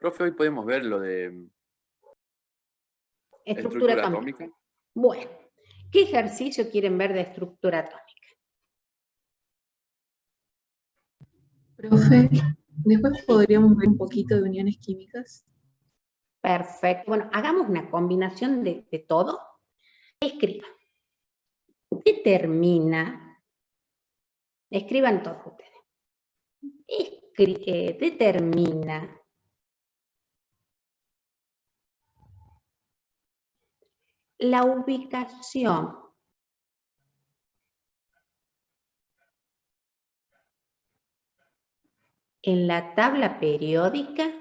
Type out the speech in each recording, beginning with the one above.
Profe, hoy podemos ver lo de Estructura atómica. Bueno, ¿qué ejercicio quieren ver de estructura atómica? Profe, después podríamos ver un poquito de uniones químicas. Perfecto. Bueno, hagamos una combinación de todo. Escriban. Escriban todos ustedes. Determina la ubicación en la tabla periódica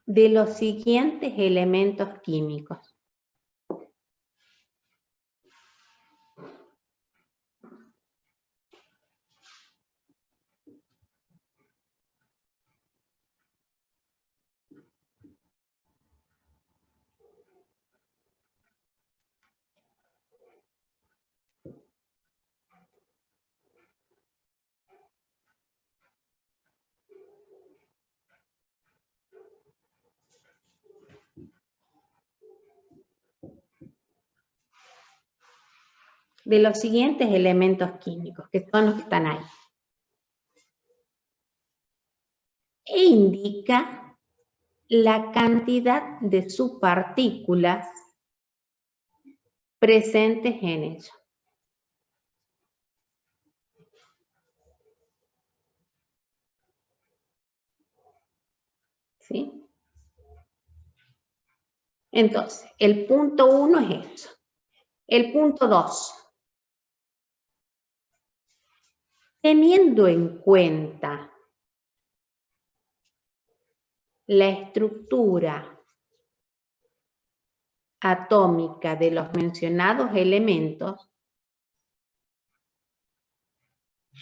de los siguientes elementos químicos. De los siguientes elementos químicos, que son los que están ahí. E indica la cantidad de subpartículas presentes en ellos. ¿Sí? Entonces, el punto 1 es eso. El punto 2. Teniendo en cuenta la estructura atómica de los mencionados elementos,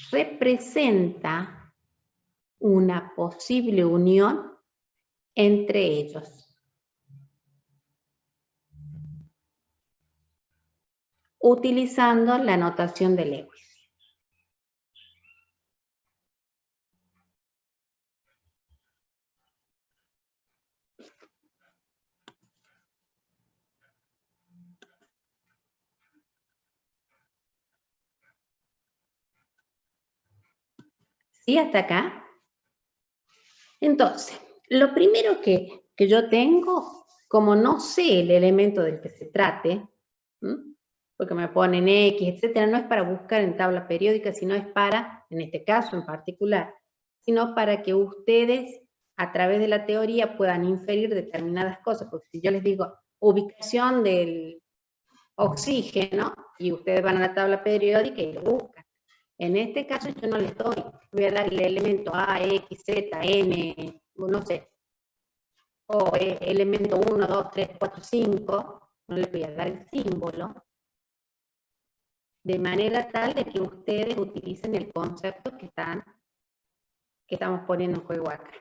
representa una posible unión entre ellos. Utilizando la notación de Lewis. ¿Sí? ¿Hasta acá? Entonces, lo primero que yo tengo, como no sé el elemento del que se trate, porque me ponen X, etcétera, no es para buscar en tabla periódica, sino es para, en este caso en particular, sino para que ustedes, a través de la teoría, puedan inferir determinadas cosas, porque si yo les digo ubicación del oxígeno, y ustedes van a la tabla periódica y lo buscan. En este caso yo no les doy, voy a dar el elemento A, X, Z, N, no sé, o elemento 1, 2, 3, 4, 5, no les voy a dar el símbolo, de manera tal de que ustedes utilicen el concepto que estamos poniendo en juego acá.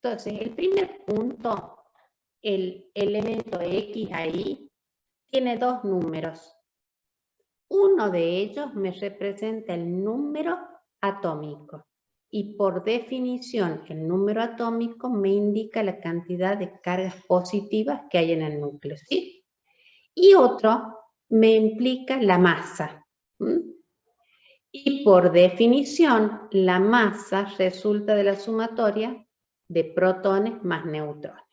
Entonces, el primer punto, el elemento X ahí, tiene dos números. Uno de ellos me representa el número atómico y por definición el número atómico me indica la cantidad de cargas positivas que hay en el núcleo, ¿sí? Y otro me implica la masa. Y por definición la masa resulta de la sumatoria de protones más neutrones.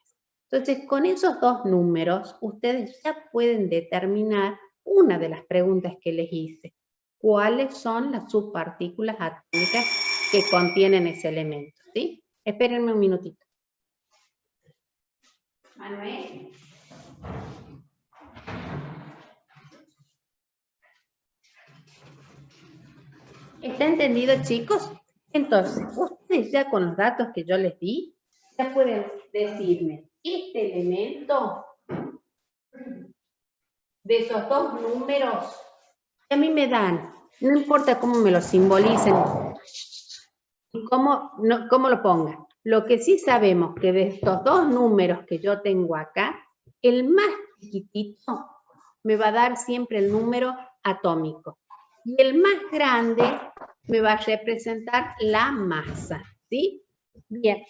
Entonces con esos dos números ustedes ya pueden determinar una de las preguntas que les hice. ¿Cuáles son las subpartículas atómicas que contienen ese elemento? ¿Sí? Espérenme un minutito. Manuel. ¿Está entendido, chicos? Entonces, ustedes ya con los datos que yo les di, ya pueden decirme, este elemento de esos dos números que a mí me dan, no importa cómo me lo simbolicen y cómo lo pongan. Lo que sí sabemos que de estos dos números que yo tengo acá, el más chiquitito me va a dar siempre el número atómico. Y el más grande me va a representar la masa, ¿sí? Bien.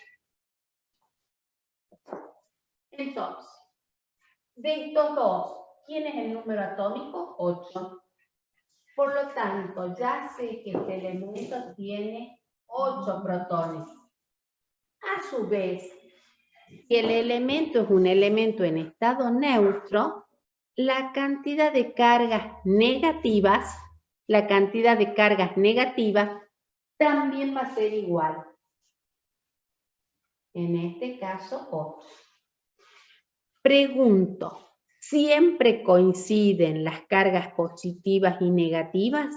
Entonces, de estos dos, ¿quién es el número atómico? 8. Por lo tanto, ya sé que este elemento tiene 8 protones. A su vez, si el elemento es un elemento en estado neutro, la cantidad de cargas negativas, también va a ser igual. En este caso, 8. Pregunto, ¿siempre coinciden las cargas positivas y negativas?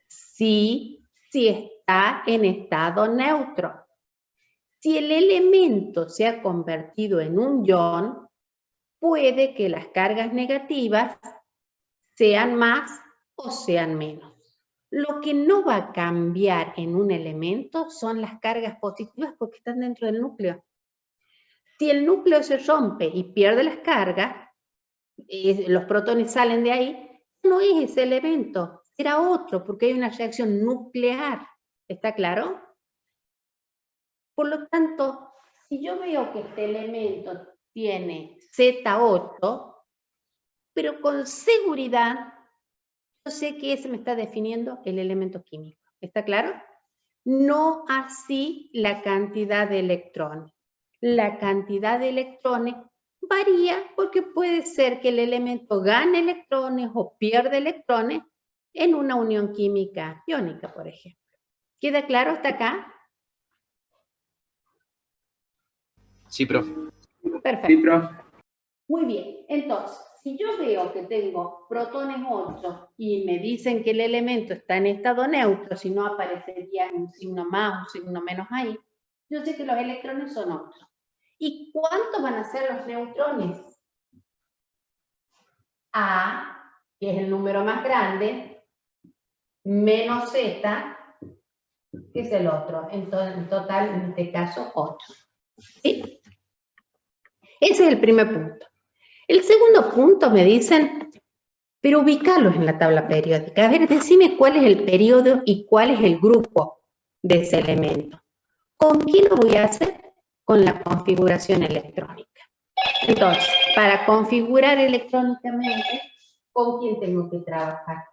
Sí, si está en estado neutro. Si el elemento se ha convertido en un ion, puede que las cargas negativas sean más o sean menos. Lo que no va a cambiar en un elemento son las cargas positivas porque están dentro del núcleo. Si el núcleo se rompe y pierde las cargas, los protones salen de ahí, no es ese elemento, será otro porque hay una reacción nuclear. ¿Está claro? Por lo tanto, si yo veo que este elemento tiene Z8, pero con seguridad, yo sé que ese me está definiendo el elemento químico. ¿Está claro? No así la cantidad de electrones. La cantidad de electrones varía porque puede ser que el elemento gane electrones o pierde electrones en una unión química iónica, por ejemplo. ¿Queda claro hasta acá? Sí, profe. Perfecto. Sí, profe. Muy bien, entonces, si yo veo que tengo protones 8 y me dicen que el elemento está en estado neutro, si no aparecería un signo más, un signo menos ahí, yo sé que los electrones son 8. ¿Y cuántos van a ser los neutrones? A, que es el número más grande, menos Z, que es el otro. Entonces, en total, en este caso, 8. ¿Sí? Ese es el primer punto. El segundo punto me dicen, pero ubicarlos en la tabla periódica. A ver, decime cuál es el periodo y cuál es el grupo de ese elemento. ¿Con quién lo voy a hacer? Con la configuración electrónica. Entonces, para configurar electrónicamente, ¿con quién tengo que trabajar?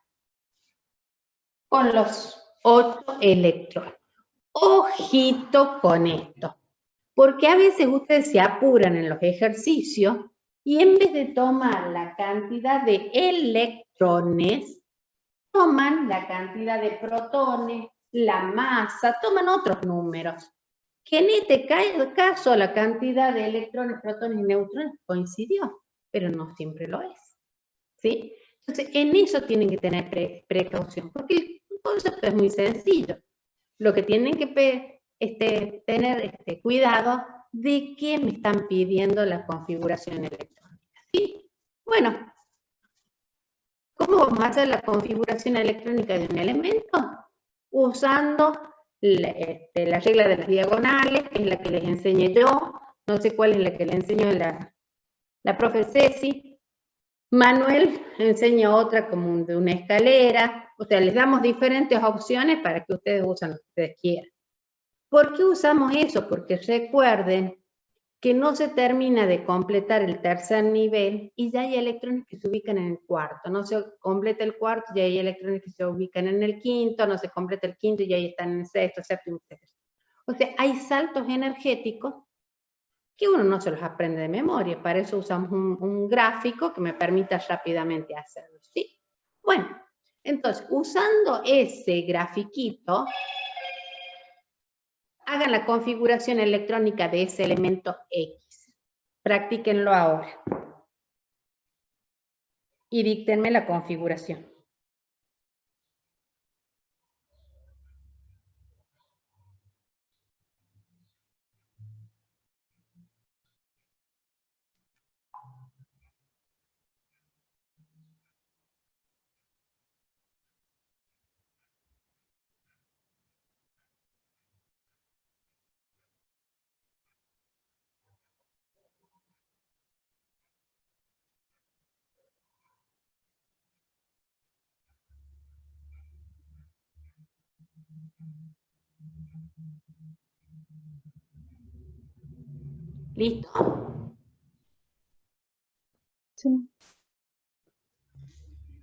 Con los 8 electrones. Ojito con esto, porque a veces ustedes se apuran en los ejercicios y en vez de tomar la cantidad de electrones, toman la cantidad de protones, la masa, toman otros números. Que en este caso la cantidad de electrones, protones y neutrones coincidió, pero no siempre lo es. ¿Sí? Entonces, en eso tienen que tener precaución, porque el concepto es muy sencillo. Lo que tienen que tener cuidado de qué me están pidiendo la configuración electrónica. ¿Sí? Bueno, ¿cómo vamos a hacer la configuración electrónica de un elemento? Usando la regla de las diagonales, que es la que les enseñé yo. No sé cuál es la que le enseñó la profe Ceci. Manuel enseña otra como de una escalera. O sea, les damos diferentes opciones para que ustedes usen lo que ustedes quieran. ¿Por qué usamos eso? Porque recuerden que no se termina de completar el tercer nivel y ya hay electrones que se ubican en el cuarto. No se completa el cuarto y ya hay electrones que se ubican en el quinto, no se completa el quinto y ya están en el sexto, séptimo, etc. O sea, hay saltos energéticos que uno no se los aprende de memoria. Para eso usamos un gráfico que me permita rápidamente hacerlo. ¿Sí? Bueno, entonces, usando ese grafiquito, hagan la configuración electrónica de ese elemento X. Practíquenlo ahora. Y díctenme la configuración. ¿Listo? Sí.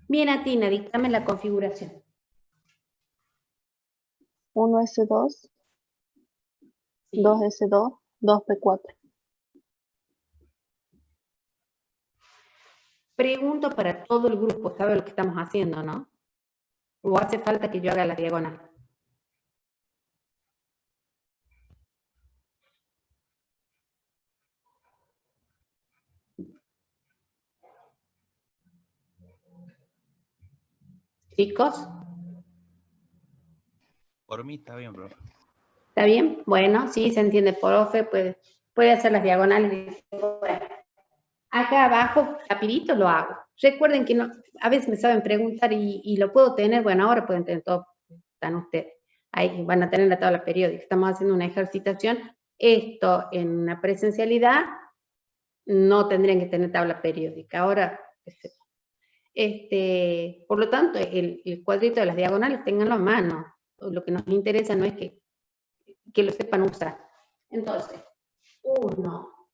Bien, Atina, dictame la configuración. 1S2, Sí. 2S2, 2P4. Pregunto para todo el grupo, ¿sabe lo que estamos haciendo, no? ¿O hace falta que yo haga la diagonal? Chicos, Por mí está bien, profe. ¿está bien? Bueno, sí, se entiende, profe, puede hacer las diagonales. Bueno, acá abajo, rapidito lo hago. Recuerden que no, a veces me saben preguntar y lo puedo tener, bueno, ahora pueden tener todo, están ustedes. Ahí van a tener la tabla periódica. Estamos haciendo una ejercitación. Esto en una presencialidad no tendrían que tener tabla periódica. Ahora, por lo tanto, el cuadrito de las diagonales, ténganlo a mano. Lo que nos interesa no es que lo sepan usar. Entonces, 1,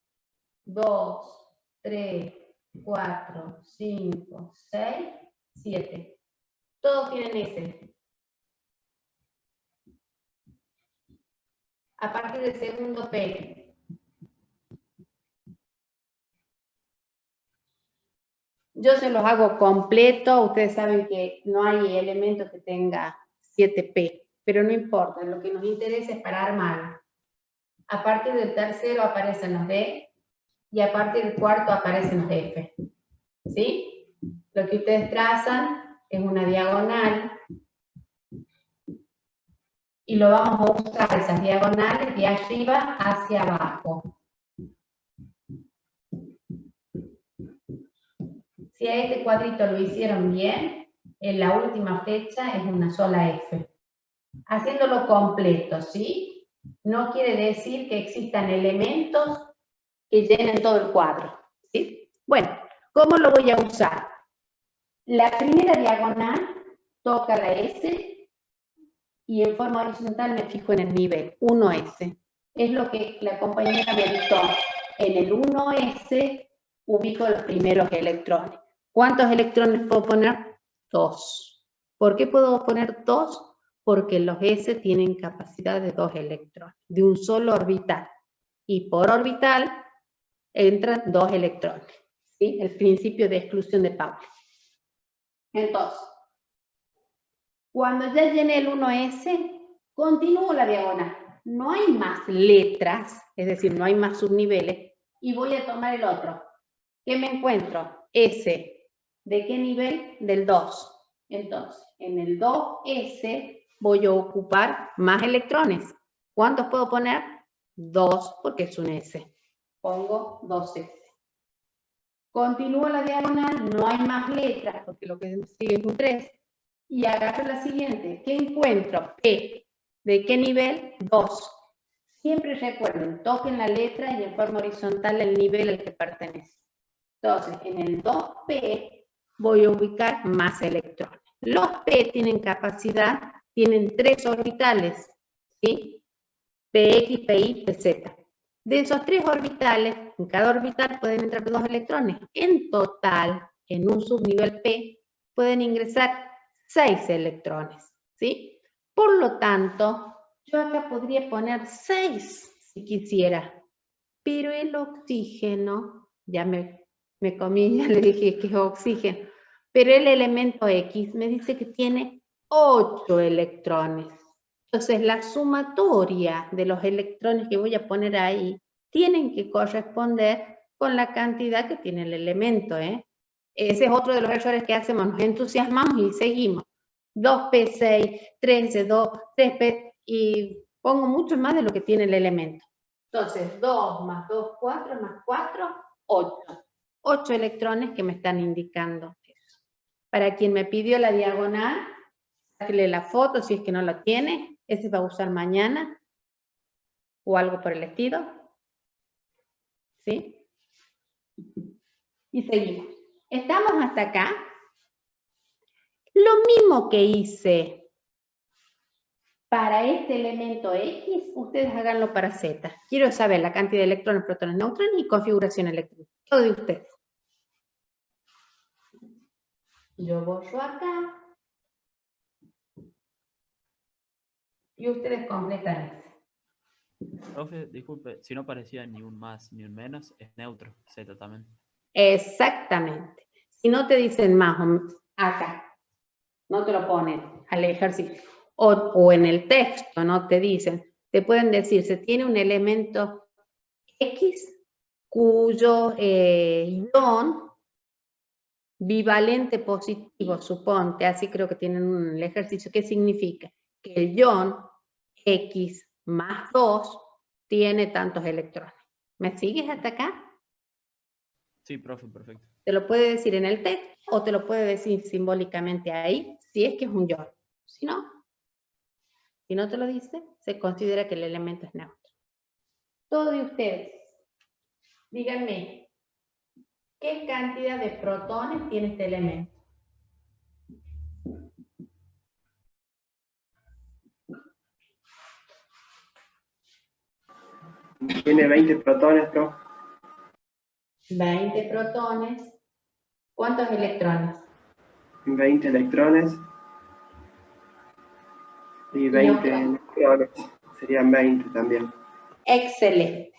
2, 3, 4, 5, 6, 7. Todos tienen S. A partir del segundo P. Yo se los hago completo. Ustedes saben que no hay elemento que tenga 7P, pero no importa. Lo que nos interesa es para armar. A partir del tercero aparecen los D y a partir del cuarto aparecen los F. ¿Sí? Lo que ustedes trazan es una diagonal y lo vamos a usar esas diagonales de arriba hacia abajo. Si a este cuadrito lo hicieron bien, en la última flecha es una sola F. Haciéndolo completo, ¿sí? No quiere decir que existan elementos que llenen todo el cuadro, ¿sí? Bueno, ¿cómo lo voy a usar? La primera diagonal toca la S y en forma horizontal me fijo en el nivel 1S. Es lo que la compañera me dictó. En el 1S ubico los primeros electrones. ¿Cuántos electrones puedo poner? 2. ¿Por qué puedo poner 2? Porque los S tienen capacidad de 2 electrones, de un solo orbital. Y por orbital entran 2 electrones. ¿Sí? El principio de exclusión de Pauli. Entonces, cuando ya llené el 1S, continúo la diagonal. No hay más letras, es decir, no hay más subniveles, y voy a tomar el otro. ¿Qué me encuentro? S. ¿De qué nivel? Del 2. Entonces, en el 2S voy a ocupar más electrones. ¿Cuántos puedo poner? 2, porque es un S. Pongo 2S. Continúo la diagonal, no hay más letras, porque lo que sigue es un 3. Y agarro la siguiente. ¿Qué encuentro? P. ¿De qué nivel? 2. Siempre recuerden, toquen la letra y en forma horizontal el nivel al que pertenece. Entonces, en el 2P voy a ubicar más electrones. Los P tienen capacidad, tienen 3 orbitales, ¿sí? PX, PY, PZ. De esos 3 orbitales, en cada orbital pueden entrar 2 electrones. En total, en un subnivel P, pueden ingresar 6 electrones, ¿sí? Por lo tanto, yo acá podría poner 6 si quisiera, pero el oxígeno, ya me comí, ya le dije que es oxígeno, pero el elemento X me dice que tiene 8 electrones. Entonces, la sumatoria de los electrones que voy a poner ahí tienen que corresponder con la cantidad que tiene el elemento, ¿eh? Ese es otro de los errores que hacemos, nos entusiasmamos y seguimos. 2P6, 3D2, 3P, y pongo mucho más de lo que tiene el elemento. Entonces, 2 más 2, 4, más 4, 8. 8 electrones que me están indicando eso. Para quien me pidió la diagonal, sáquele la foto si es que no la tiene. Ese va a usar mañana o algo por el estilo. ¿Sí? Y seguimos. ¿Estamos hasta acá? Lo mismo que hice para este elemento X, ustedes háganlo para Z. Quiero saber la cantidad de electrones, protones, neutrones y configuración eléctrica. Todo de ustedes. Yo borro acá. Y ustedes completan ese. Profe, disculpe, si no parecía ni un más ni un menos, es neutro, Z también. Exactamente. Si no te dicen más acá, no te lo ponen al ejercicio. O en el texto no te dicen, te pueden decir, se tiene un elemento X cuyo ion bivalente positivo, suponte, así creo que tienen el ejercicio, ¿qué significa? Que el ion X más 2 tiene tantos electrones. ¿Me sigues hasta acá? Sí, profe, perfecto. Te lo puede decir en el texto o te lo puede decir simbólicamente ahí, si es que es un ion. Si no te lo dice, se considera que el elemento es neutro. Todos de ustedes, díganme, ¿qué cantidad de protones tiene este elemento? Tiene 20 protones, profe. 20 protones. ¿Cuántos electrones? 20 electrones. Y 20 neutrones. Serían 20 también. Excelente.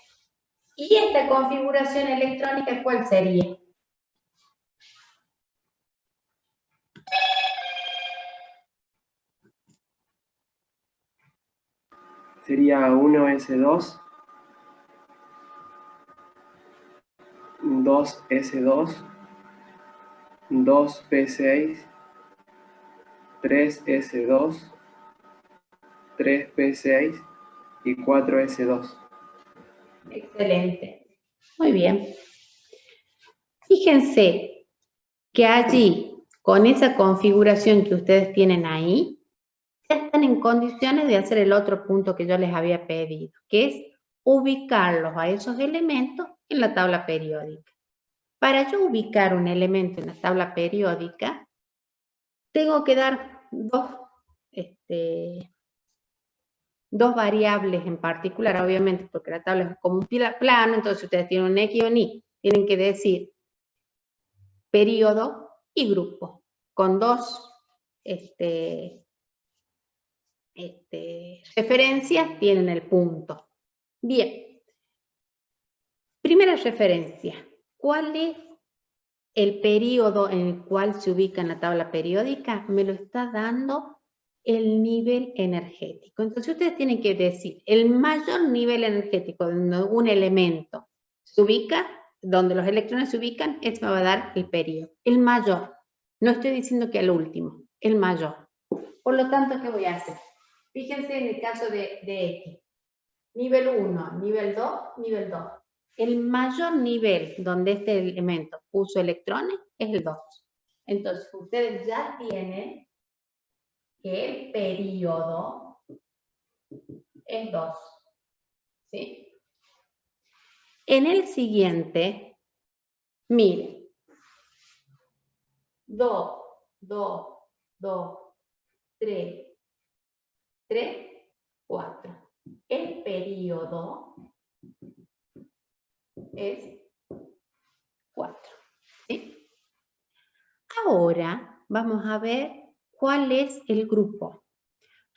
¿Y esta configuración electrónica cuál sería? Sería 1s2, 2s2, 2p6, 3s2, 3p6 y 4s2. Excelente. Muy bien. Fíjense que allí, con esa configuración que ustedes tienen ahí, ya están en condiciones de hacer el otro punto que yo les había pedido, que es ubicarlos a esos elementos en la tabla periódica. Para yo ubicar un elemento en la tabla periódica, tengo que dar dos variables en particular, obviamente, porque la tabla es como un plano, entonces ustedes tienen un X y un Y, tienen que decir periodo y grupo, con dos referencias tienen el punto. Bien, primera referencia, ¿cuál es el periodo en el cual se ubica en la tabla periódica? Me lo está dando el nivel energético. Entonces ustedes tienen que decir, el mayor nivel energético donde un elemento se ubica, donde los electrones se ubican, eso me va a dar el periodo. El mayor. No estoy diciendo que el último, el mayor. Por lo tanto, ¿qué voy a hacer? Fíjense en el caso de X. Nivel 1, nivel 2, nivel 2. El mayor nivel donde este elemento puso electrones es el 2. Entonces, ustedes ya tienen que el periodo es 2. ¿Sí? En el siguiente, miren. 2, 2, 2, 3, 3, 4. El periodo es 4. ¿Sí? Ahora vamos a ver cuál es el grupo.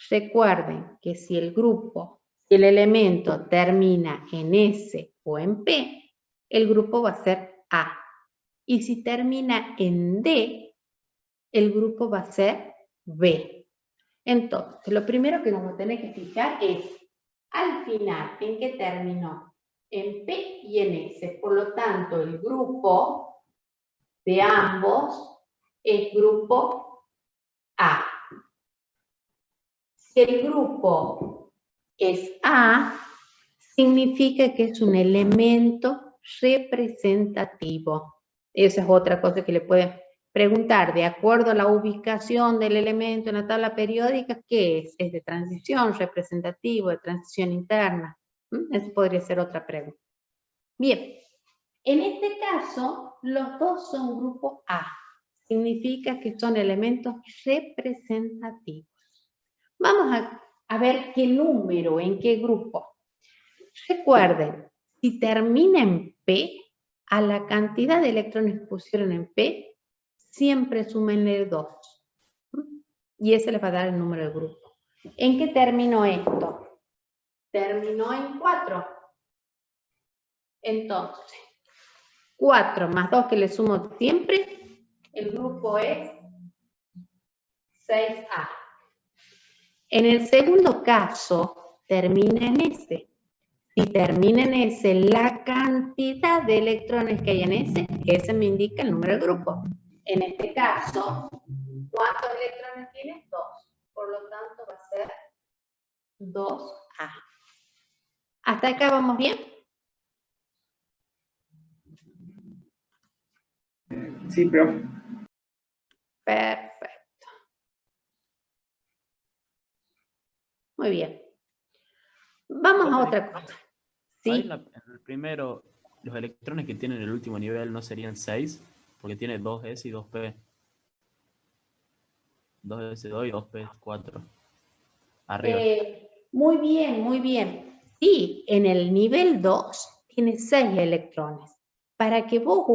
Recuerden que si el grupo, si el elemento termina en S o en P, el grupo va a ser A. Y si termina en D, el grupo va a ser B. Entonces, lo primero que vamos a tener que fijar es, al final, ¿en qué terminó? En P y en S. Por lo tanto, el grupo de ambos es grupo A. Si el grupo es A, significa que es un elemento representativo. Esa es otra cosa que le pueden preguntar. De acuerdo a la ubicación del elemento en la tabla periódica, ¿qué es? ¿Es de transición, representativo, de transición interna? Esa podría ser otra pregunta. Bien, en este caso, los dos son grupo A. Significa que son elementos representativos. Vamos a a ver qué número, en qué grupo. Recuerden, si termina en P, a la cantidad de electrones que pusieron en P, siempre súmenle 2. Y ese les va a dar el número del grupo. ¿En qué terminó esto? Terminó en 4. Entonces, 4 más 2 que le sumo siempre, el grupo es 6A. En el segundo caso, termina en S. Si termina en S, la cantidad de electrones que hay en S me indica el número del grupo. En este caso, ¿cuántos electrones tiene? 2. Por lo tanto, va a ser 2A. ¿Hasta acá vamos bien? Sí, profe. Perfecto. Muy bien. Vamos a otra cosa. Ahí ¿Sí? en el primero, los electrones que tienen el último nivel no serían 6, porque tiene 2s y 2p. 2s2 y 2p4. Arriba. Muy bien, muy bien. Sí, en el nivel 2 tiene 6 electrones. Para que vos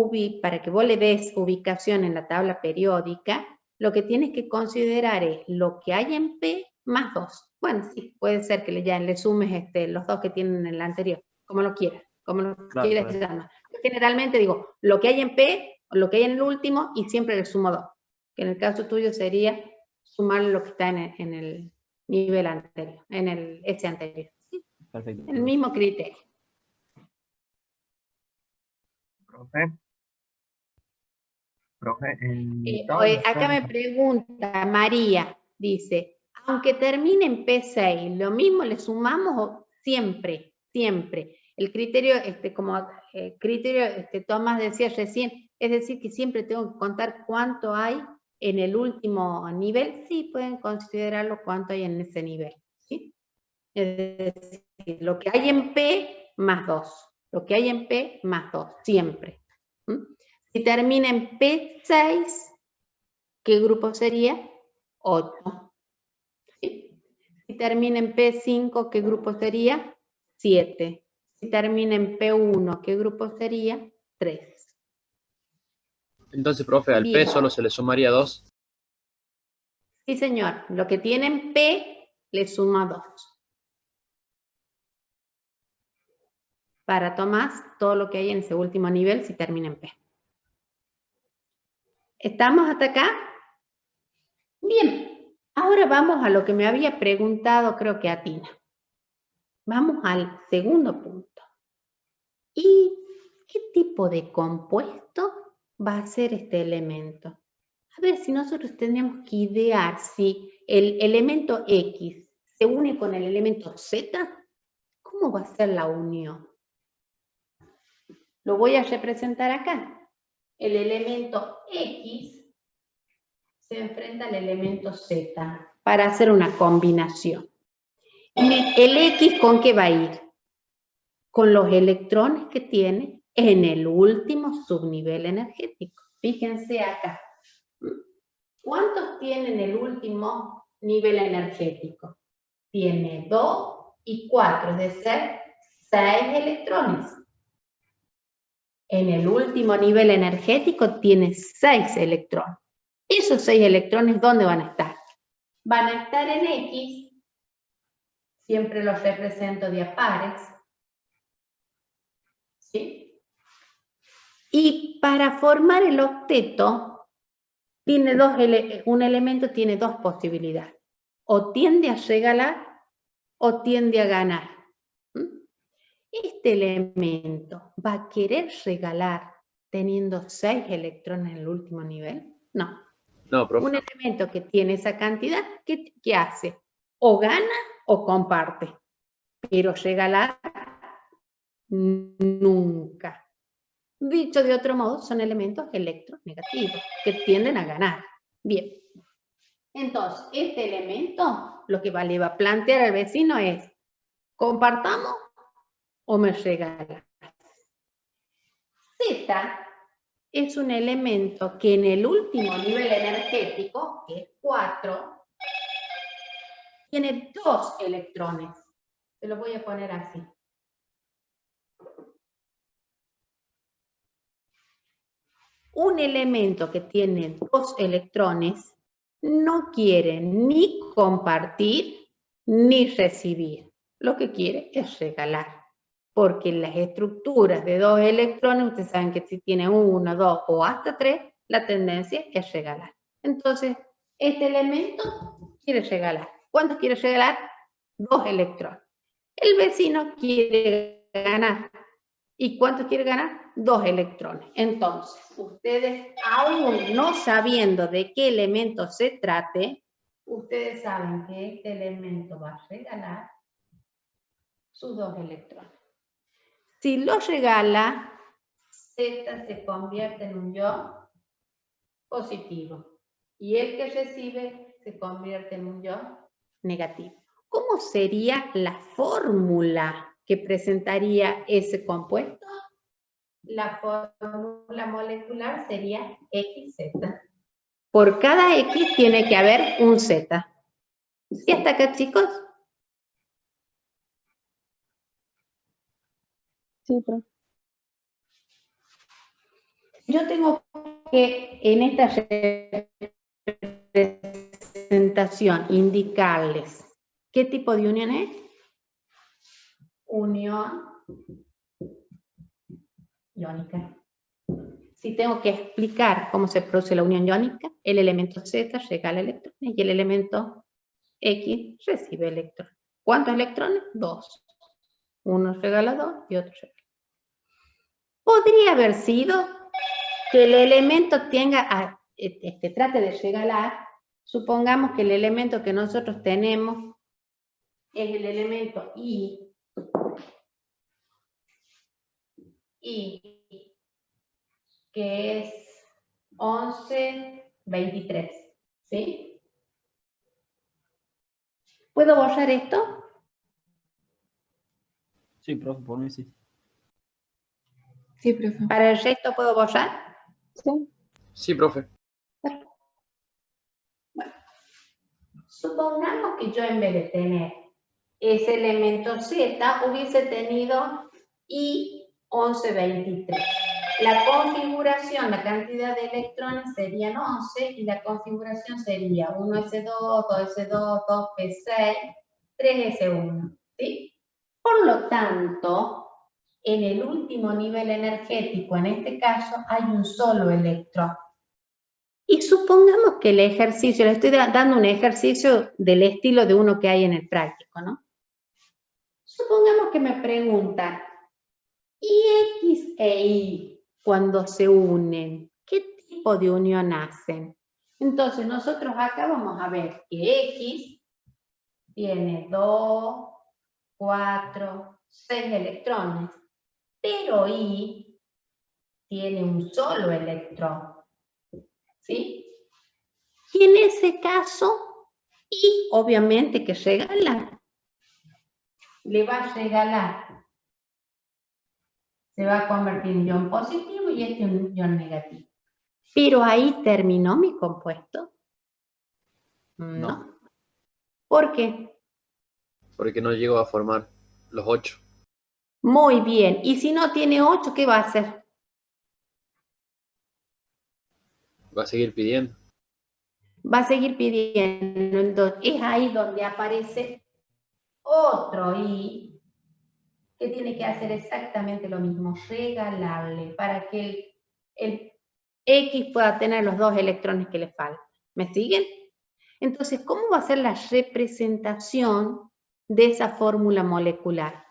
le des ubicación en la tabla periódica, lo que tienes que considerar es lo que hay en P más 2. Bueno, sí, puede ser que le sumes los 2 que tienen en el anterior, como lo quieras, Claro. llamar. Generalmente digo, lo que hay en P, lo que hay en el último, y siempre le sumo 2. Que en el caso tuyo sería sumar lo que está en el nivel anterior, en el S anterior. ¿Sí? Perfecto. El mismo criterio. Profe, Acá me pregunta María, dice, aunque termine en P6, ¿lo mismo le sumamos? Siempre, siempre. El criterio, Tomás decía recién, es decir, que siempre tengo que contar cuánto hay en el último nivel. Sí, pueden considerarlo cuánto hay en ese nivel. ¿Sí? Es decir, lo que hay en P más 2. Lo que hay en P más 2, siempre. Si termina en P6, ¿qué grupo sería? 8. ¿Sí? Si termina en P5, ¿qué grupo sería? 7. Si termina en P1, ¿qué grupo sería? 3. Entonces, profe, al P Bien. solo se le sumaría 2. Sí, señor. Lo que tiene en P le suma 2. Para Tomás, todo lo que hay en ese último nivel si termina en P. ¿Estamos hasta acá? Bien. Ahora vamos a lo que me había preguntado, creo que a Tina. Vamos al segundo punto. ¿Y qué tipo de compuesto va a ser este elemento? A ver, si nosotros tendríamos que idear si el elemento X se une con el elemento Z, ¿cómo va a ser la unión? Lo voy a representar acá. El elemento X se enfrenta al elemento Z para hacer una combinación. ¿Y el X con qué va a ir? Con los electrones que tiene en el último subnivel energético. Fíjense acá. ¿Cuántos tienen el último nivel energético? Tiene 2 y 4, es decir, 6 electrones. En el último nivel energético tiene 6 electrones. Esos 6 electrones, ¿dónde van a estar? Van a estar en X, siempre los represento de a pares, ¿sí? Y para formar el octeto, un elemento tiene 2 posibilidades. O tiende a regalar o tiende a ganar. Este elemento va a querer regalar teniendo 6 electrones en el último nivel. No. No, profe. Un elemento que tiene esa cantidad, ¿qué hace? O gana o comparte. Pero regalar nunca. Dicho de otro modo, son elementos electronegativos que tienden a ganar. Bien. Entonces, este elemento, lo que le va a plantear al vecino es, ¿compartamos o me regalas? Z es un elemento que en el último nivel energético, que es 4, tiene 2 electrones. Se lo voy a poner así. Un elemento que tiene 2 electrones no quiere ni compartir ni recibir. Lo que quiere es regalar. Porque las estructuras de 2 electrones, ustedes saben que si tiene 1, 2 o hasta 3, la tendencia es regalar. Entonces, este elemento quiere regalar. ¿Cuántos quiere regalar? 2 electrones. El vecino quiere ganar. ¿Y cuántos quiere ganar? 2 electrones. Entonces, ustedes, aún no sabiendo de qué elemento se trate, ustedes saben que este elemento va a regalar sus 2 electrones. Si lo regala, Z se convierte en un yo positivo. Y el que recibe se convierte en un yo negativo. ¿Cómo sería la fórmula que presentaría ese compuesto? La fórmula molecular sería XZ. Por cada X tiene que haber un Z. ¿Sí hasta acá, chicos? Sí, profe. Yo tengo que en esta representación indicarles qué tipo de unión es. Unión iónica. Si tengo que explicar cómo se produce la unión iónica, el elemento Z regala electrones y el elemento X recibe electrones. ¿Cuántos electrones? 2. Uno regala 2 y otro regala. Podría haber sido que el elemento tenga, trate de regalar, supongamos que el elemento que nosotros tenemos es el elemento I, que es 11, 23, ¿sí? ¿Puedo borrar esto? Sí, profe, por mí sí. Sí, profe. ¿Para el resto puedo borrar? Sí. Sí, profe. Bueno, supongamos que yo en vez de tener ese elemento Z hubiese tenido I 1123. La configuración, la cantidad de electrones serían 11 y la configuración sería 1s2, 2s2, 2p6, 3s1. ¿Sí? Por lo tanto, en el último nivel energético, en este caso, hay un solo electrón. Y supongamos que el ejercicio, le estoy dando un ejercicio del estilo de uno que hay en el práctico, ¿no? Supongamos que me preguntan, ¿y X e Y cuando se unen, qué tipo de unión hacen? Entonces nosotros acá vamos a ver que X tiene 2, 4, 6 electrones, pero Y tiene un solo electrón, ¿sí? Y en ese caso, Y obviamente que regala, le va a regalar, se va a convertir en ion positivo y este en un ion negativo. Pero ahí terminó mi compuesto. No. ¿Por qué? Porque no llego a formar los 8. Muy bien. Y si no tiene 8, ¿qué va a hacer? Va a seguir pidiendo. Va a seguir pidiendo. Entonces, es ahí donde aparece otro I que tiene que hacer exactamente lo mismo, regalarle para que el X pueda tener los 2 electrones que le faltan. ¿Me siguen? Entonces, ¿cómo va a ser la representación de esa fórmula molecular?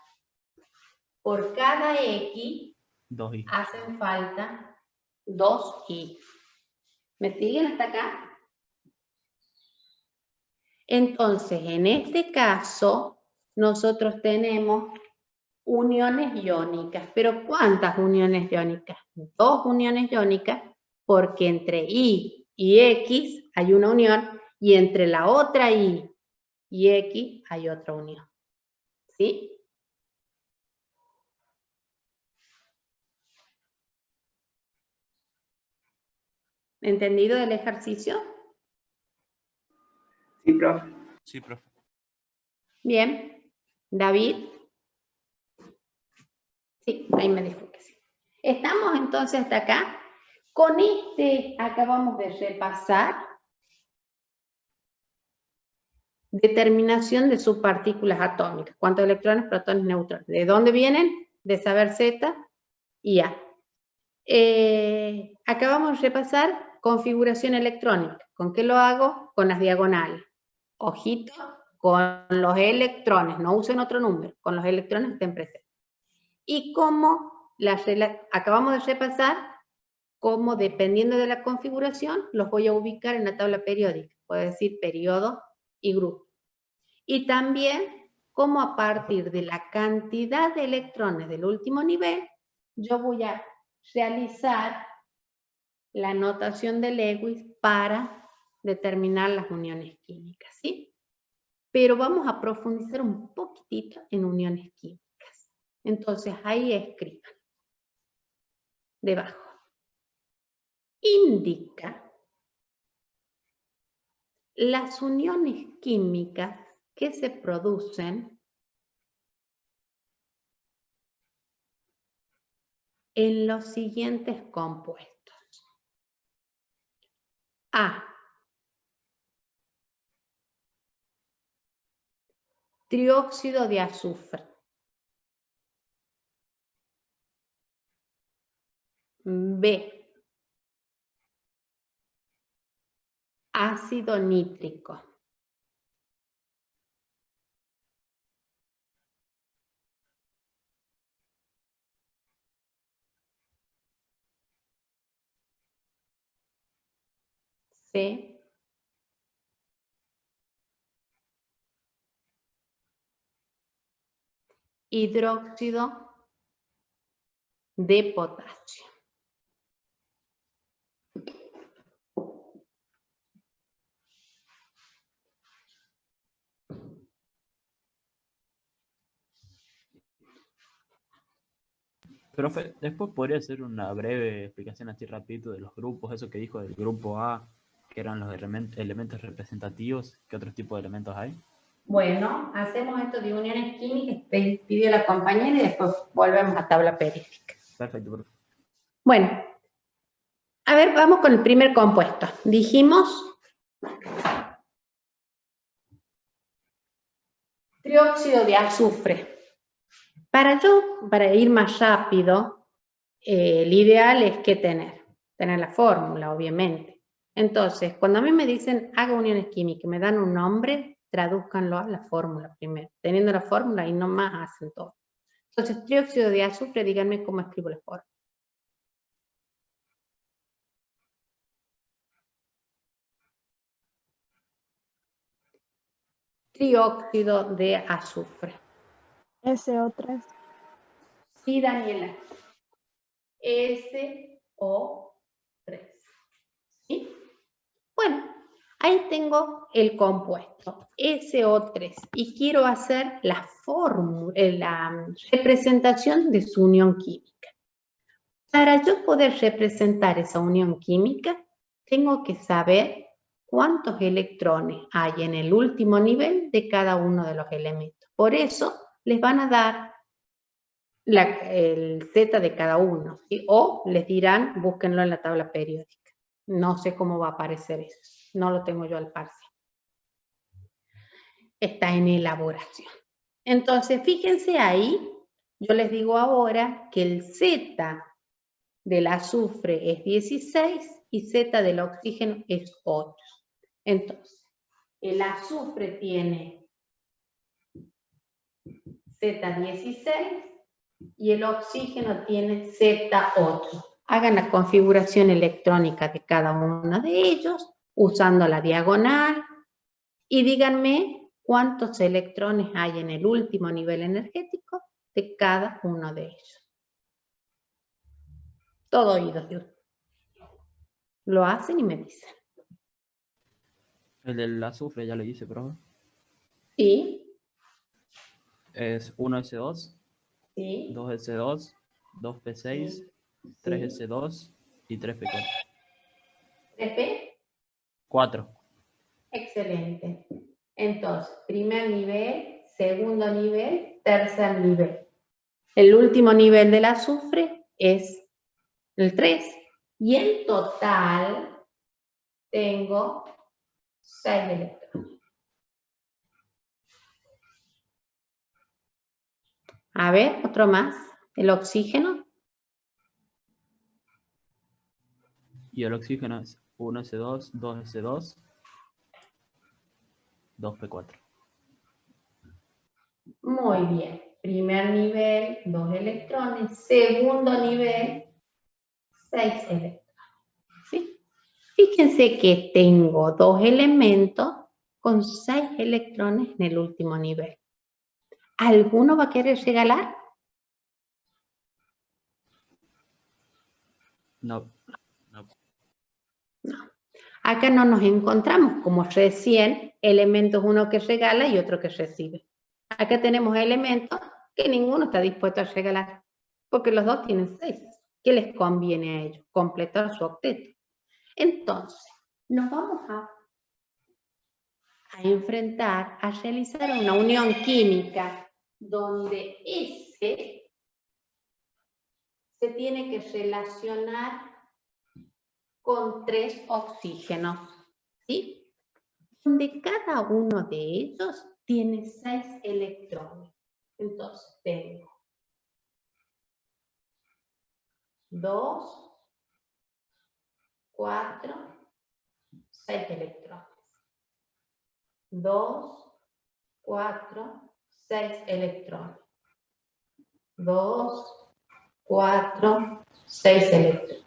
Por cada X 2i. hacen falta 2 I. ¿Me siguen hasta acá? Entonces, en este caso, nosotros tenemos uniones iónicas. ¿Pero cuántas uniones iónicas? 2 uniones iónicas, porque entre I y X hay una unión, y entre la otra I y X hay otra unión. ¿Sí? ¿Entendido el ejercicio? Sí, profe. Sí, profe. Bien. David. Sí, ahí me dijo que sí. Estamos entonces hasta acá. Con este acabamos de repasar determinación de subpartículas atómicas. ¿Cuántos electrones, protones, neutrones? ¿De dónde vienen? De saber Z y A. Acabamos de repasar configuración electrónica. ¿Con qué lo hago? Con las diagonales. Ojito, con los electrones. No usen otro número. Con los electrones que estén presentes. Y cómo acabamos de repasar cómo, dependiendo de la configuración, los voy a ubicar en la tabla periódica. Puedo decir periodo y grupo. Y también cómo a partir de la cantidad de electrones del último nivel, yo voy a realizar la notación de Lewis para determinar las uniones químicas, ¿sí? Pero vamos a profundizar un poquitito en uniones químicas. Entonces, ahí escriban. Debajo. Indica las uniones químicas que se producen en los siguientes compuestos. A. Trióxido de azufre. B. Ácido nítrico. C. Hidróxido de potasio. Profe, después podría hacer una breve explicación así rapidito de los grupos, eso que dijo del grupo A, que eran los elementos representativos, ¿qué otros tipos de elementos hay? Bueno, hacemos esto de uniones químicas, pidió la compañera y después volvemos a tabla periódica. Perfecto, profe. Bueno, a ver, vamos con el primer compuesto. Dijimos trióxido de azufre. Para ir más rápido, el ideal es que tener la fórmula, obviamente. Entonces, cuando a mí me dicen haga uniones químicas, me dan un nombre, tradúzcanlo a la fórmula primero. Teniendo la fórmula y no más hacen todo. Entonces, trióxido de azufre, díganme cómo escribo la fórmula. Trióxido de azufre. SO3. Sí, Daniela. SO3. ¿Sí? Bueno, ahí tengo el compuesto SO3 y quiero hacer la representación de su unión química. Para yo poder representar esa unión química, tengo que saber cuántos electrones hay en el último nivel de cada uno de los elementos. Por eso les van a dar el Z de cada uno, ¿sí? O les dirán, búsquenlo en la tabla periódica. No sé cómo va a aparecer eso, no lo tengo yo al parcial. Está en elaboración. Entonces, fíjense ahí, yo les digo ahora que el Z del azufre es 16 y Z del oxígeno es 8. Entonces, el azufre tiene Z16 y el oxígeno tiene Z8. Hagan la configuración electrónica de cada uno de ellos usando la diagonal y díganme cuántos electrones hay en el último nivel energético de cada uno de ellos. Todo oídos de ustedes. Lo hacen y me dicen. El del azufre ya lo hice, profe. ¿Sí? Es 1S2, ¿Sí? 2S2, 2P6, Sí. 3S2 y 3P4. ¿3P? 4. Excelente. Entonces, primer nivel, segundo nivel, tercer nivel. El último nivel del azufre es el 3. Y en total tengo 6 electrones. A ver, otro más. El oxígeno. Y el oxígeno es 1S2, 2S2, 2P4. Muy bien. Primer nivel, 2 electrones. Segundo nivel, 6 electrones. ¿Sí? Fíjense que tengo 2 elementos con 6 electrones en el último nivel. ¿Alguno va a querer regalar? No. Acá no nos encontramos como recién elementos uno que regala y otro que recibe. Acá tenemos elementos que ninguno está dispuesto a regalar, porque los dos tienen 6. ¿Qué les conviene a ellos? Completar su octeto. Entonces, nos vamos a enfrentar, a realizar una unión química donde S se tiene que relacionar con 3 oxígenos, ¿sí? Donde cada uno de ellos tiene 6 electrones. Entonces tengo 2, 4, 6 electrones. 2, 4, 6 electrones. 2, 4, 6 electrones.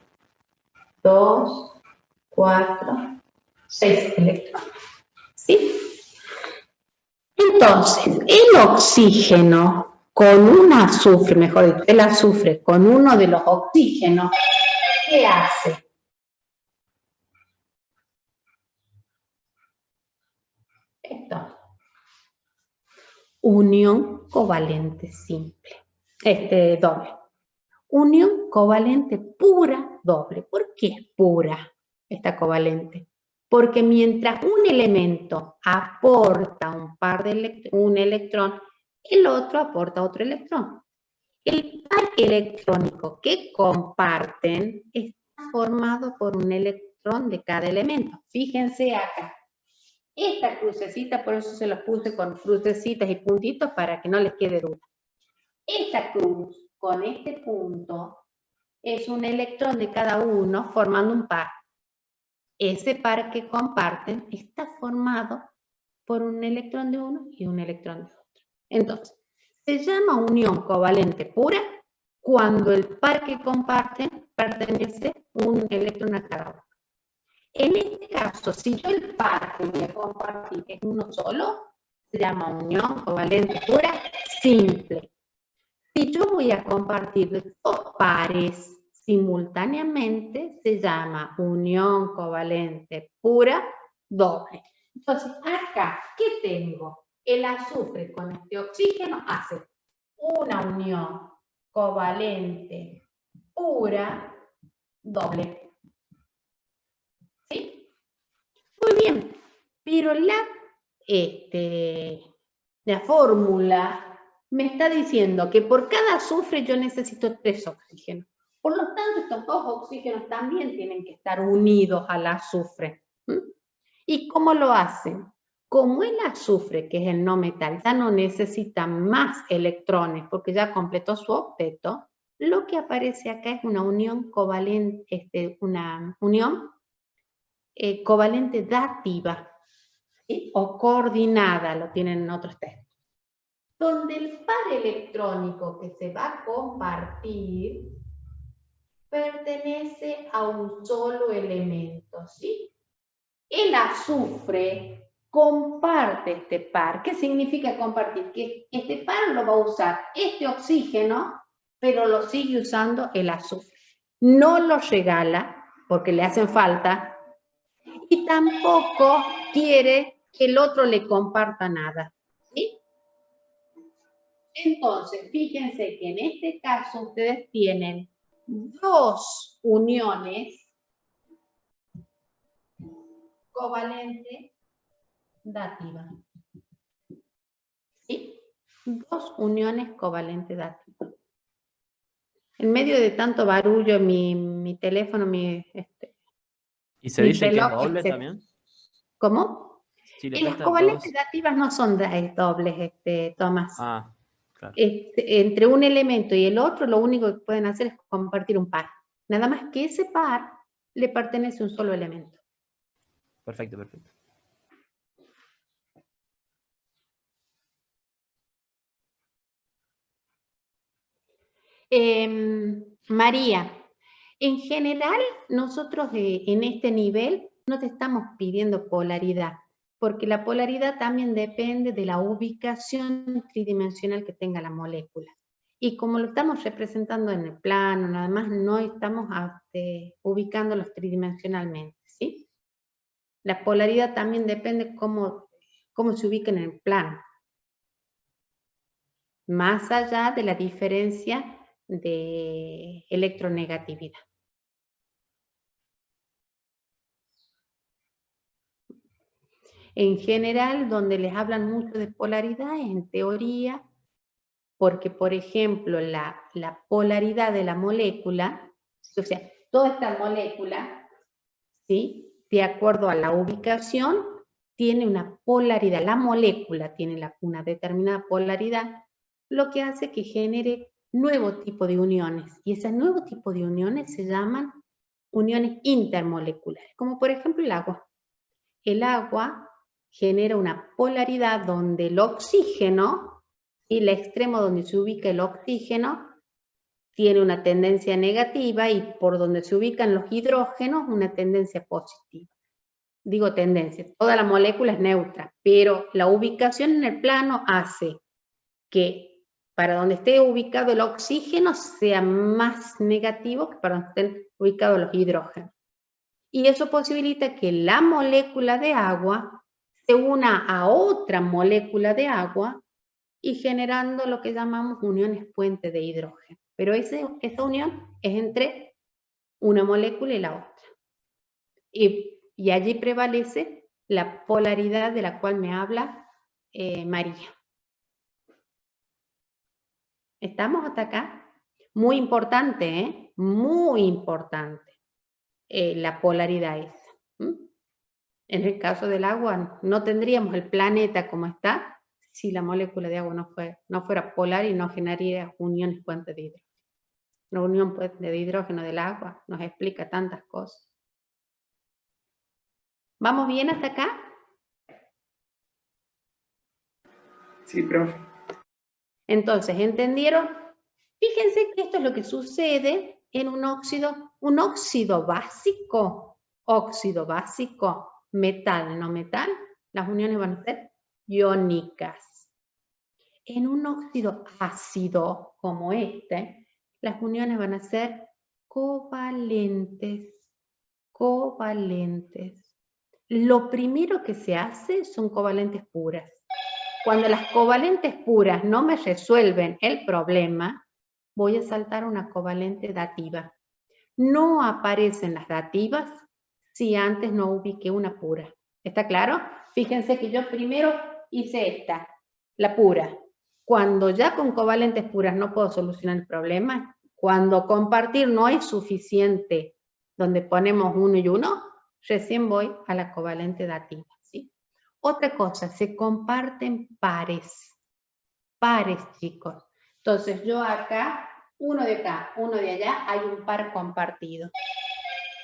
2, 4, 6 electrones. ¿Sí? Entonces, el oxígeno con un azufre, mejor dicho, el azufre con uno de los oxígenos, ¿qué hace? Esto. Unión covalente simple. Doble. Unión covalente pura doble. ¿Por qué es pura esta covalente? Porque mientras un elemento aporta un electrón, el otro aporta otro electrón. El par electrónico que comparten está formado por un electrón de cada elemento. Fíjense acá. Esta crucecita, por eso se las puse con crucecitas y puntitos para que no les quede duda. Esta cruz con este punto es un electrón de cada uno formando un par. Ese par que comparten está formado por un electrón de uno y un electrón de otro. Entonces, se llama unión covalente pura cuando el par que comparten pertenece un electrón a cada uno. En este caso, si yo el par que voy a compartir es uno solo, se llama unión covalente pura simple. Si yo voy a compartir 2 pares simultáneamente, se llama unión covalente pura doble. Entonces, acá, ¿qué tengo? El azufre con este oxígeno hace una unión covalente pura doble. ¿Sí? Muy bien, pero la fórmula me está diciendo que por cada azufre yo necesito 3 oxígenos. Por lo tanto, estos 2 oxígenos también tienen que estar unidos al azufre. ¿Y cómo lo hacen? Como el azufre, que es el no metal, ya no necesita más electrones porque ya completó su octeto, lo que aparece acá es una unión covalente, covalente dativa, ¿sí? O coordinada, lo tienen en otros textos. Donde el par electrónico que se va a compartir pertenece a un solo elemento, ¿sí? El azufre comparte este par. ¿Qué significa compartir? Que este par lo va a usar este oxígeno, pero lo sigue usando el azufre. No lo regala porque le hacen falta y tampoco quiere que el otro le comparta nada, ¿sí? Entonces, fíjense que en este caso ustedes tienen 2 uniones covalentes dativas, ¿sí? dos uniones covalentes dativas. En medio de tanto barullo, mi teléfono, ¿Y se mi dice que es reloj, doble etcétera. también? ¿Cómo? Si le Y las prestas covalentes dos. dativas no son dobles, Tomás. Ah, claro. Entre un elemento y el otro, lo único que pueden hacer es compartir un par. Nada más que ese par le pertenece a un solo elemento. Perfecto, perfecto. María, en general, nosotros en este nivel no te estamos pidiendo polaridad, porque la polaridad también depende de la ubicación tridimensional que tenga la molécula. Y como lo estamos representando en el plano, nada más no estamos ubicándolos tridimensionalmente, ¿sí? La polaridad también depende cómo se ubica en el plano. Más allá de la diferencia de electronegatividad. En general, donde les hablan mucho de polaridad es en teoría, porque, por ejemplo, la polaridad de la molécula, o sea, toda esta molécula, ¿sí?, de acuerdo a la ubicación, tiene una polaridad. La molécula tiene una determinada polaridad, lo que hace que genere nuevo tipo de uniones. Y ese nuevo tipo de uniones se llaman uniones intermoleculares, como por ejemplo el agua. El agua genera una polaridad donde el oxígeno, y el extremo donde se ubica el oxígeno, tiene una tendencia negativa y por donde se ubican los hidrógenos, una tendencia positiva. Digo tendencia, toda la molécula es neutra, pero la ubicación en el plano hace que para donde esté ubicado el oxígeno sea más negativo que para donde estén ubicados los hidrógenos. Y eso posibilita que la molécula de agua se una a otra molécula de agua y generando lo que llamamos uniones puente de hidrógeno. Pero esa unión es entre una molécula y la otra. Y allí prevalece la polaridad de la cual me habla María. ¿Estamos hasta acá? Muy importante, ¿eh? Muy importante la polaridad esa. En el caso del agua, no tendríamos el planeta como está si la molécula de agua no fuera polar y no generaría uniones puentes de hidrógeno. La unión puente de hidrógeno del agua nos explica tantas cosas. ¿Vamos bien hasta acá? Sí, profe. Entonces, ¿entendieron? Fíjense que esto es lo que sucede en un óxido básico, metal, no metal, las uniones van a ser iónicas. En un óxido ácido como este, las uniones van a ser covalentes. Lo primero que se hace son covalentes puras. Cuando las covalentes puras no me resuelven el problema, voy a saltar una covalente dativa. No aparecen las dativas si antes no ubiqué una pura. ¿Está claro? Fíjense que yo primero hice esta, la pura. Cuando ya con covalentes puras no puedo solucionar el problema, cuando compartir no es suficiente, donde ponemos uno y uno, recién voy a la covalente dativa, ¿sí? Otra cosa, se comparten pares. Pares, chicos. Entonces yo acá, uno de acá, uno de allá, hay un par compartido.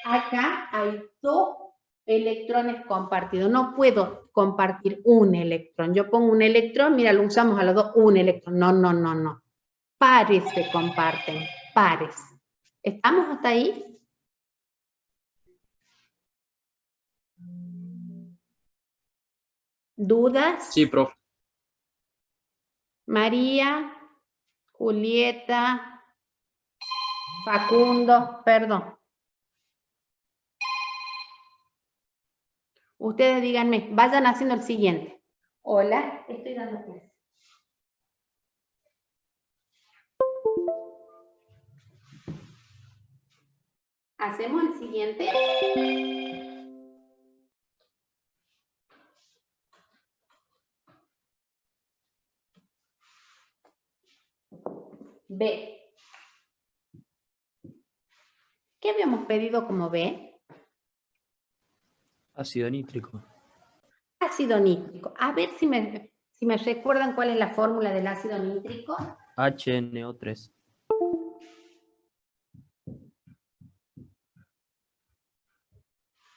Acá hay dos electrones compartidos. No puedo compartir un electrón. Yo pongo un electrón, mira, lo usamos a los dos, un electrón. No. Pares se comparten, pares. ¿Estamos hasta ahí? ¿Dudas? Sí, profe. María, Julieta, Facundo, perdón. Ustedes díganme, vayan haciendo el siguiente. Hola, estoy dando clase. Hacemos el siguiente. B. ¿Qué habíamos pedido como B? Ácido nítrico. Ácido nítrico. A ver si me recuerdan cuál es la fórmula del ácido nítrico. HNO3.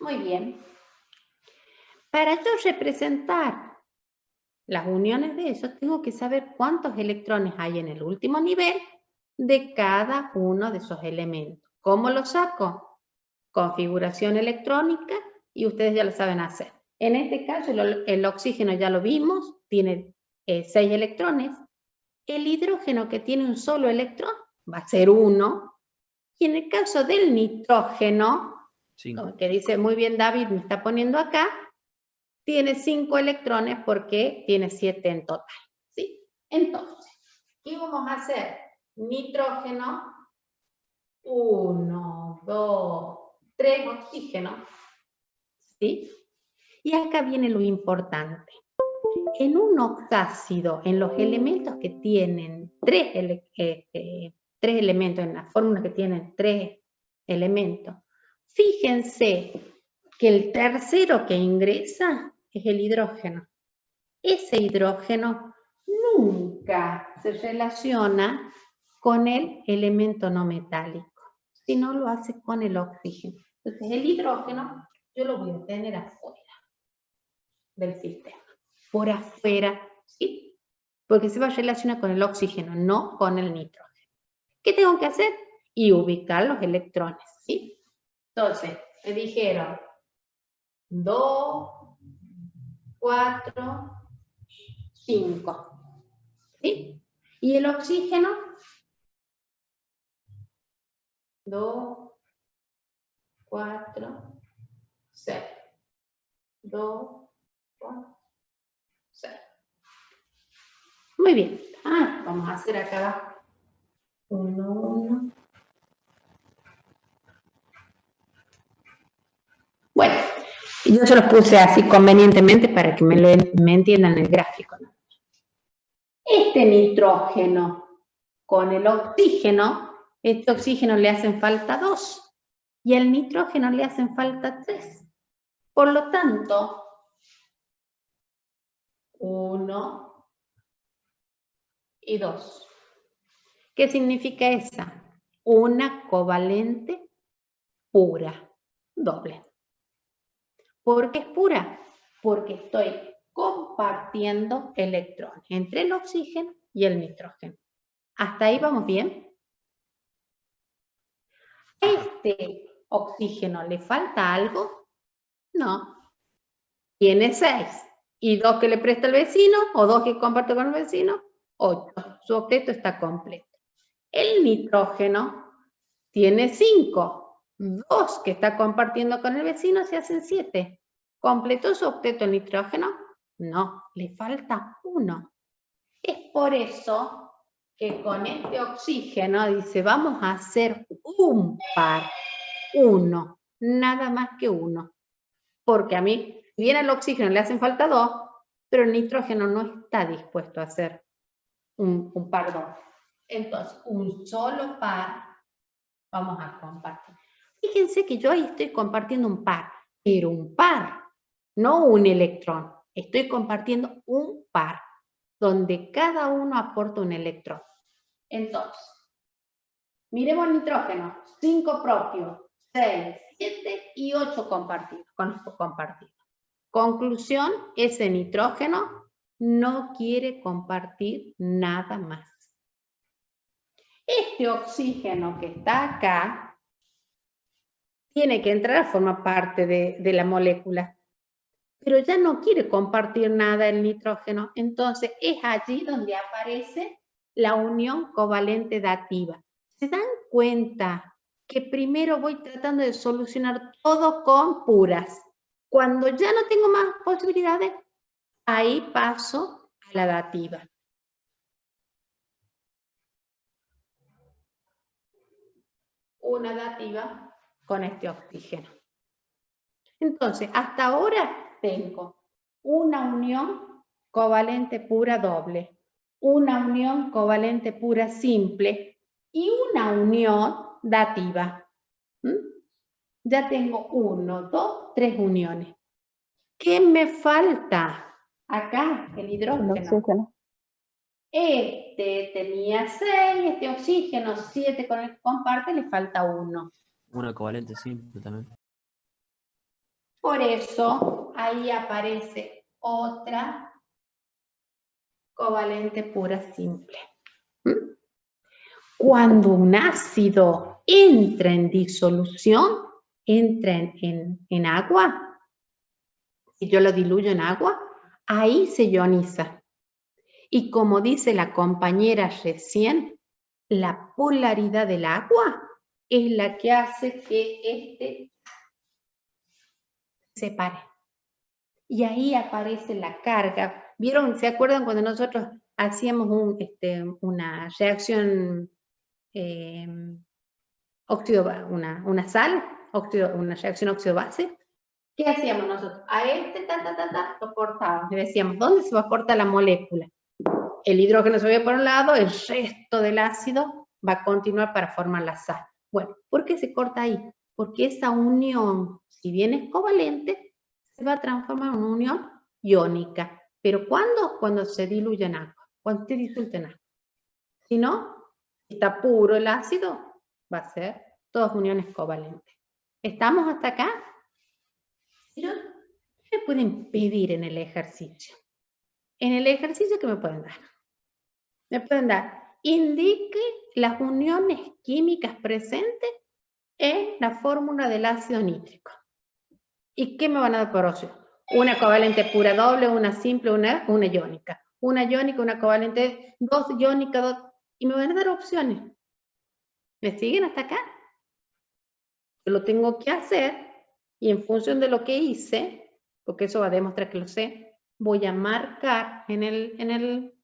Muy bien. Para yo representar las uniones de ellos, tengo que saber cuántos electrones hay en el último nivel de cada uno de esos elementos. ¿Cómo lo saco? Configuración electrónica, y ustedes ya lo saben hacer. En este caso, el oxígeno ya lo vimos, tiene 6 electrones. El hidrógeno, que tiene un solo electrón, va a ser 1. Y en el caso del nitrógeno, 5. que dice muy bien David, me está poniendo acá, tiene 5 electrones porque tiene 7 en total. ¿Sí? Entonces, ¿qué vamos a hacer? Nitrógeno, 1, 2, 3 oxígeno. ¿Sí? Y acá viene lo importante. En un oxácido, en los elementos que tienen 3 elementos, en la fórmula que tienen 3 elementos, fíjense que el tercero que ingresa es el hidrógeno. Ese hidrógeno nunca se relaciona con el elemento no metálico, sino lo hace con el oxígeno. Entonces el hidrógeno yo lo voy a tener afuera del sistema, por afuera, ¿sí? Porque se va a relacionar con el oxígeno, no con el nitrógeno. ¿Qué tengo que hacer? Y ubicar los electrones, ¿sí? Entonces, me dijeron 2, 4, 5, ¿sí? Y el oxígeno, 2, 4, 6. 2, 4, 6. Muy bien. Vamos a hacer acá 1, 1. Bueno, yo se los puse así convenientemente para que me entiendan el gráfico, ¿no? Este nitrógeno con el oxígeno, este oxígeno le hacen falta 2 y al nitrógeno le hacen falta 3. Por lo tanto, 1 y 2. ¿Qué significa esa? Una covalente pura, doble. ¿Por qué es pura? Porque estoy compartiendo electrones entre el oxígeno y el nitrógeno. ¿Hasta ahí vamos bien? ¿A este oxígeno le falta algo? No. Tiene 6. ¿Y 2 que le presta el vecino? ¿O 2 que comparte con el vecino? 8. Su octeto está completo. El nitrógeno tiene 5. 2 que está compartiendo con el vecino se hacen 7. ¿Completó su octeto el nitrógeno? No, le falta 1. Es por eso que con este oxígeno dice, vamos a hacer un par. 1, nada más que 1. Porque a mí, bien al oxígeno le hacen falta 2, pero el nitrógeno no está dispuesto a hacer un par 2. Entonces, un solo par vamos a compartir. Fíjense que yo ahí estoy compartiendo un par, pero un par, no un electrón. Estoy compartiendo un par, donde cada uno aporta un electrón. Entonces, miremos el nitrógeno. 5 propios, 6, 7 y 8 compartidos. Conclusión, ese nitrógeno no quiere compartir nada más. Este oxígeno que está acá tiene que entrar a formar parte de la molécula, pero ya no quiere compartir nada el nitrógeno, entonces es allí donde aparece la unión covalente dativa. ¿Se dan cuenta que primero voy tratando de solucionar todo con puras? Cuando ya no tengo más posibilidades, ahí paso a la dativa. Una dativa con este oxígeno. Entonces, hasta ahora tengo una unión covalente pura doble, una unión covalente pura simple y una unión dativa. Ya tengo 1, 2, 3 uniones. ¿Qué me falta? Acá, el El hidrógeno. oxígeno. Este tenía 6, este oxígeno 7 con el que comparte, le falta 1. Una covalente simple también. Por eso, ahí aparece otra covalente pura simple. Cuando un ácido entra en disolución, entra en agua, si yo lo diluyo en agua, ahí se ioniza. Y como dice la compañera recién, la polaridad del agua es la que hace que este se separe. Y ahí aparece la carga. ¿Vieron? ¿Se acuerdan cuando nosotros hacíamos una reacción una sal, una reacción óxido-base? ¿Qué hacíamos nosotros? A lo cortábamos y decíamos, ¿dónde se va a cortar la molécula? El hidrógeno se va por un lado, el resto del ácido va a continuar para formar la sal. Bueno, ¿por qué se corta ahí? Porque esa unión, si bien es covalente, se va a transformar en una unión iónica. ¿Pero cuándo? Cuando se diluye en agua, cuando esté disuelto en agua. Si no, está puro el ácido, va a ser todas uniones covalentes. ¿Estamos hasta acá? ¿Sí? ¿Qué me pueden pedir en el ejercicio? En el ejercicio, ¿qué me pueden dar? Me pueden dar, indique las uniones químicas presentes en la fórmula del ácido nítrico. ¿Y qué me van a dar por opción? Una covalente pura doble, una simple, una iónica. Una iónica, una covalente, 2 iónicas, 2, y me van a dar opciones. ¿Me siguen hasta acá? Yo lo tengo que hacer y en función de lo que hice, porque eso va a demostrar que lo sé, voy a marcar en el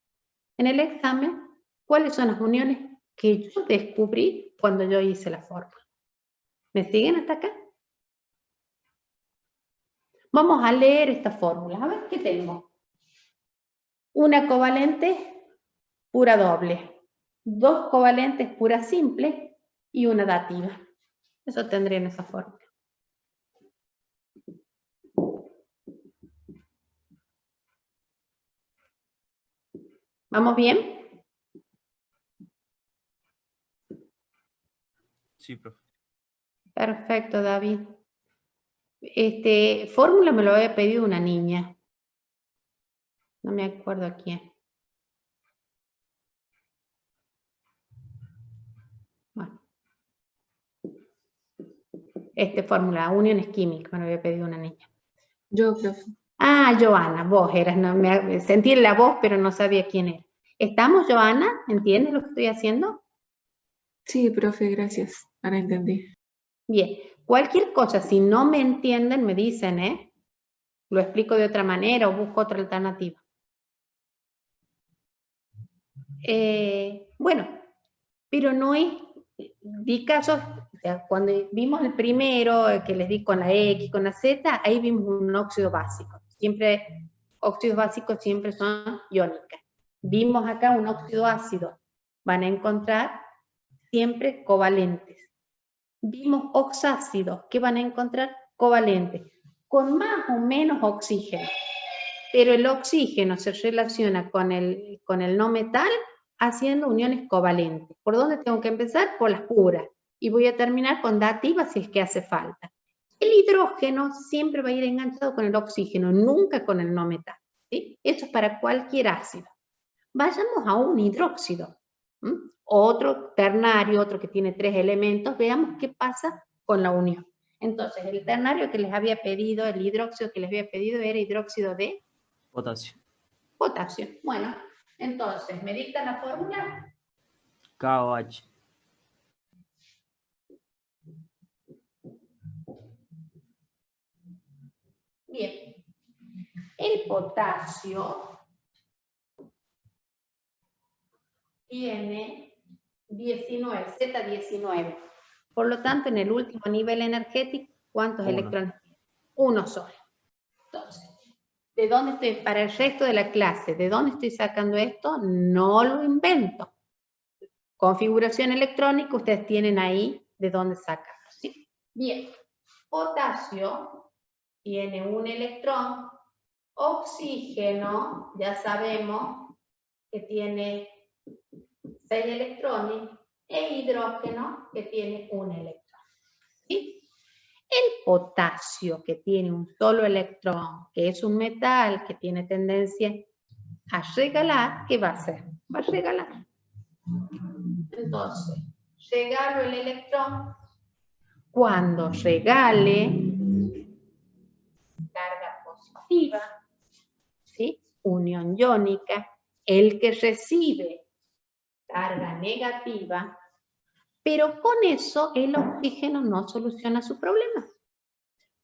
examen cuáles son las uniones que yo descubrí cuando yo hice la fórmula. ¿Me siguen hasta acá? Vamos a leer esta fórmula. A ver, ¿qué tengo? Una covalente pura doble, 2 covalentes pura simple y una dativa. Eso tendría en esa fórmula. ¿Vamos bien? Sí, profe. Perfecto, David. Fórmula me lo había pedido una niña. No me acuerdo a quién. Bueno. Fórmula, uniones químicas, me lo había pedido una niña. Yo, profe. Ah, Joana, vos eras, no, sentí la voz, pero no sabía quién era. ¿Estamos, Joana? ¿Entiendes lo que estoy haciendo? Sí, profe, gracias. Ahora entendí. Bien, cualquier cosa, si no me entienden, me dicen, lo explico de otra manera o busco otra alternativa. Bueno, pero no es, di casos, o sea, cuando vimos el primero, que les di con la X, con la Z, ahí vimos un óxido básico. Siempre, óxidos básicos siempre son iónicas. Vimos acá un óxido ácido. Van a encontrar siempre covalentes. Vimos oxácidos, que van a encontrar covalentes, con más o menos oxígeno. Pero el oxígeno se relaciona con el no metal haciendo uniones covalentes. ¿Por dónde tengo que empezar? Por las puras. Y voy a terminar con dativas si es que hace falta. El hidrógeno siempre va a ir enganchado con el oxígeno, nunca con el no metal. ¿Sí? Eso es para cualquier ácido. Vayamos a un hidróxido. Otro ternario, otro que tiene 3 elementos. Veamos qué pasa con la unión. Entonces, el ternario que les había pedido, el hidróxido que les había pedido era hidróxido de Potasio. potasio. Bueno, entonces, ¿me dictan la fórmula? KOH. Bien. El potasio tiene 19, Z19. Por lo tanto, en el último nivel energético, ¿cuántos electrones tiene? Uno solo. Entonces, ¿de dónde estoy? Para el resto de la clase, ¿de dónde estoy sacando esto? No lo invento. configuración electrónica, ustedes tienen ahí de dónde sacarlo, ¿sí? Bien, potasio tiene un electrón, oxígeno, ya sabemos que tiene 6 electrones, e hidrógeno que tiene un electrón, ¿sí? El potasio, que tiene un solo electrón, que es un metal que tiene tendencia a regalar, ¿qué va a hacer? Va a regalar. Entonces, regalo el electrón. Cuando regale carga positiva, ¿sí? Unión iónica, el que recibe carga negativa, pero con eso el oxígeno no soluciona su problema.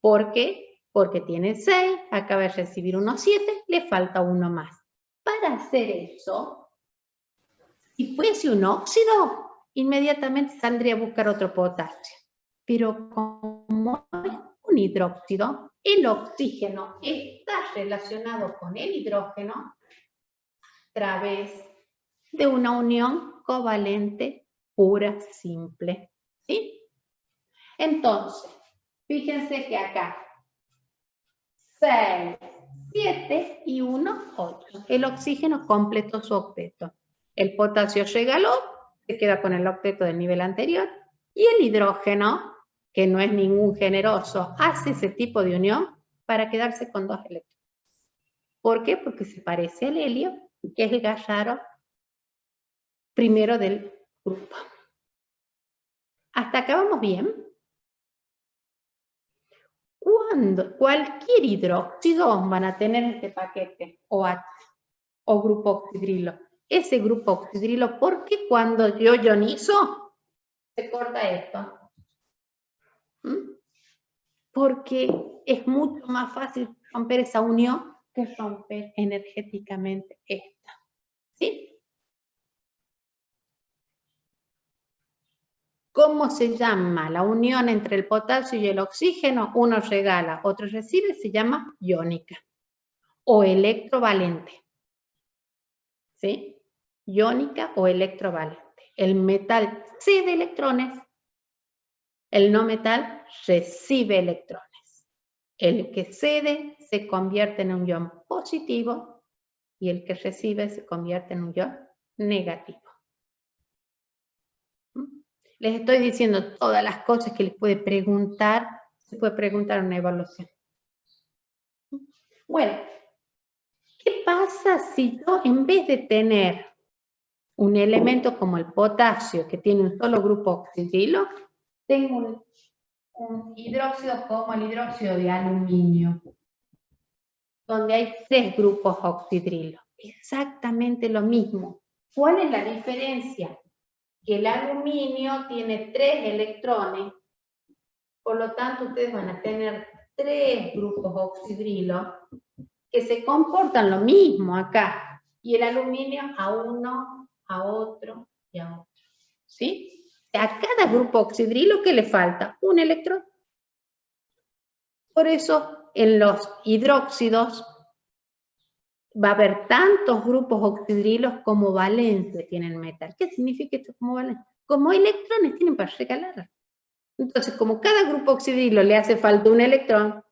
¿Por qué? Porque tiene 6, acaba de recibir unos 7, le falta uno más. Para hacer eso, si fuese un óxido, inmediatamente saldría a buscar otro potasio. Pero como es un hidróxido, el oxígeno está relacionado con el hidrógeno a través de una unión covalente pura, simple, ¿sí? Entonces, fíjense que acá 6, 7 y 1, 8. El oxígeno completó su octeto. El potasio regaló, se queda con el octeto del nivel anterior, y el hidrógeno, que no es ningún generoso, hace ese tipo de unión para quedarse con 2 electrones. ¿Por qué? Porque se parece al helio, que es el gas raro primero del grupo. ¿Hasta acá vamos bien? Cualquier hidróxido van a tener este paquete, OH, o grupo oxidrilo. Ese grupo oxidrilo, porque cuando yo ionizo, se corta esto. Porque es mucho más fácil romper esa unión que romper energéticamente esta. ¿Sí? ¿Cómo se llama la unión entre el potasio y el oxígeno? Uno regala, otro recibe, se llama iónica o electrovalente. ¿Sí? Iónica o electrovalente. El metal cede electrones, el no metal recibe electrones. El que cede se convierte en un ion positivo y el que recibe se convierte en un ion negativo. Les estoy diciendo todas las cosas que les puede preguntar, se puede preguntar en una evaluación. Bueno, ¿qué pasa si yo en vez de tener un elemento como el potasio, que tiene un solo grupo oxidrilo, tengo un hidróxido como el hidróxido de aluminio, donde hay 6 grupos oxidrilo? Exactamente lo mismo. ¿Cuál es la diferencia? Que el aluminio tiene 3 electrones, por lo tanto ustedes van a tener 3 grupos oxidrilo que se comportan lo mismo acá, y el aluminio a uno, a otro y a otro. ¿Sí? A cada grupo oxidrilo, ¿qué le falta? Un electrón. Por eso en los hidróxidos va a haber tantos grupos oxidrilos como valencia tiene el metal. ¿Qué significa esto como valencia? Como electrones tienen para regalar. Entonces, como cada grupo oxidrilo le hace falta un electrón,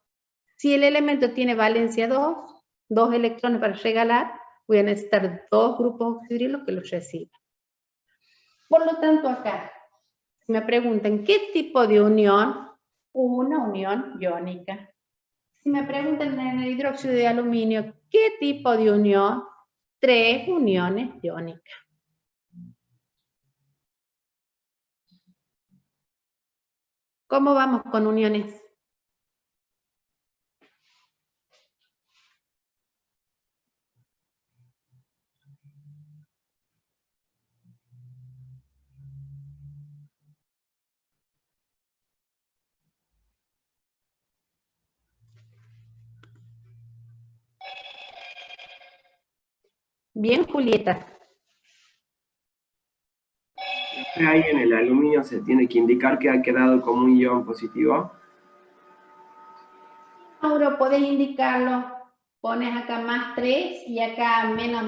si el elemento tiene valencia 2 electrones para regalar, voy a necesitar 2 grupos oxidrilos que los reciban. Por lo tanto, acá, si me preguntan qué tipo de unión, una unión iónica. Si me preguntan en el hidróxido de aluminio, ¿qué tipo de unión? 3 uniones iónicas. ¿Cómo vamos con uniones? Bien, Julieta. Ahí en el aluminio se tiene que indicar que ha quedado como un ion positivo. Mauro, podés indicarlo. Pones acá más 3 y acá menos.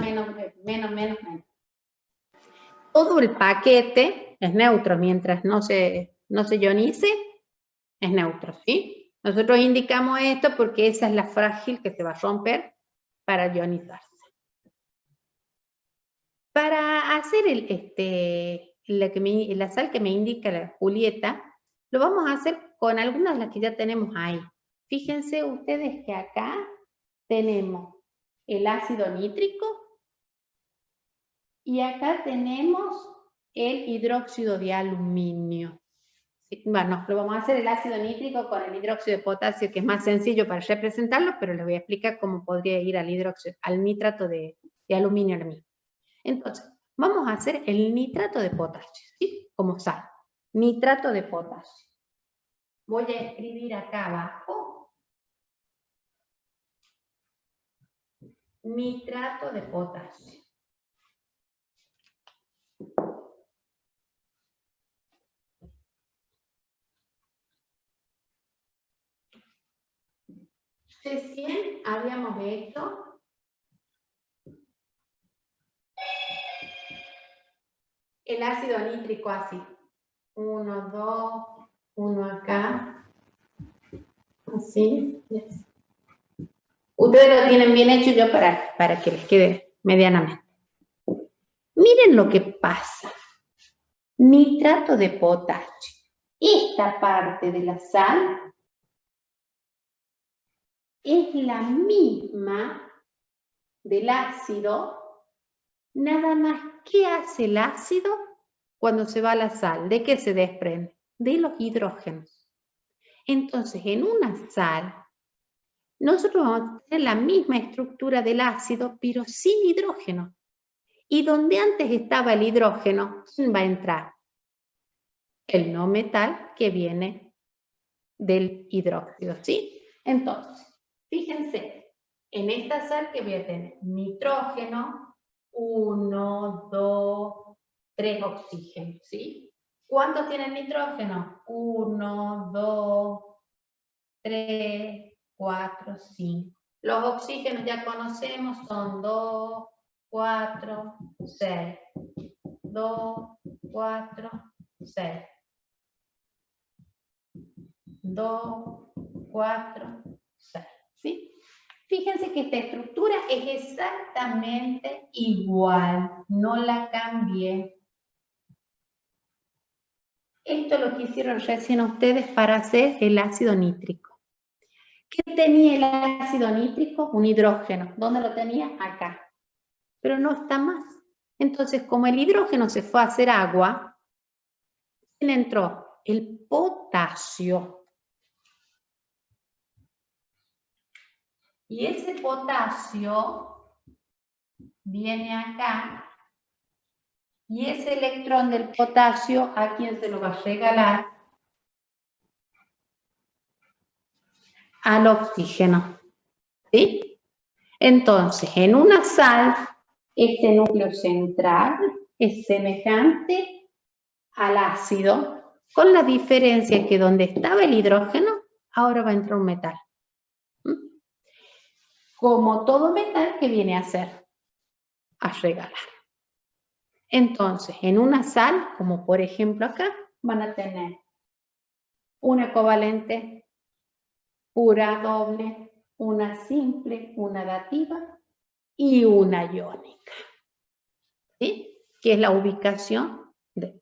todo el paquete es neutro, mientras no se ionice, es neutro, ¿sí? Nosotros indicamos esto porque esa es la frágil que se va a romper para ionizarse. Para hacer la sal que me indica la Julieta, lo vamos a hacer con algunas de las que ya tenemos ahí. Fíjense ustedes que acá tenemos el ácido nítrico y acá tenemos el hidróxido de aluminio. Bueno, lo vamos a hacer el ácido nítrico con el hidróxido de potasio, que es más sencillo para representarlo, pero les voy a explicar cómo podría ir al nitrato de aluminio ahora mismo. Entonces, vamos a hacer el nitrato de potasio, ¿sí? Como sal. Nitrato de potasio. Voy a escribir acá abajo. Nitrato de potasio. Recién habíamos hecho el ácido nítrico así. 1, 2, 1 acá. Así. Ustedes lo tienen bien hecho yo para que les quede medianamente. Miren lo que pasa. Nitrato de potasio. Esta parte de la sal es la misma del ácido, nada más. ¿Qué hace el ácido cuando se va a la sal? ¿De qué se desprende? De los hidrógenos. Entonces, en una sal, nosotros vamos a tener la misma estructura del ácido, pero sin hidrógeno. Y donde antes estaba el hidrógeno, va a entrar el no metal que viene del hidróxido, ¿sí? Entonces, fíjense, en esta sal que voy a tener nitrógeno, 1, 2, 3 oxígenos, ¿sí? ¿Cuántos tienen nitrógeno? 1, 2, 3, 4, 5. Los oxígenos ya conocemos, son 2, 4, 6. 2, 4, 6. 2, 4, 6. ¿Sí? Fíjense que esta estructura es exactamente igual, no la cambié. Esto es lo que hicieron recién ustedes para hacer el ácido nítrico. ¿Qué tenía el ácido nítrico? Un hidrógeno. ¿Dónde lo tenía? Acá. Pero no está más. Entonces, como el hidrógeno se fue a hacer agua, ¿quién entró? El potasio. Y ese potasio viene acá. Y ese electrón del potasio, ¿a quién se lo va a regalar? Al oxígeno. ¿Sí? Entonces, en una sal, este núcleo central es semejante al ácido, con la diferencia que donde estaba el hidrógeno, ahora va a entrar un metal. Como todo metal que viene a hacer, a regalar. Entonces, en una sal, como por ejemplo acá, van a tener una covalente, pura, doble, una simple, una dativa y una iónica. ¿Sí? Que es la ubicación de...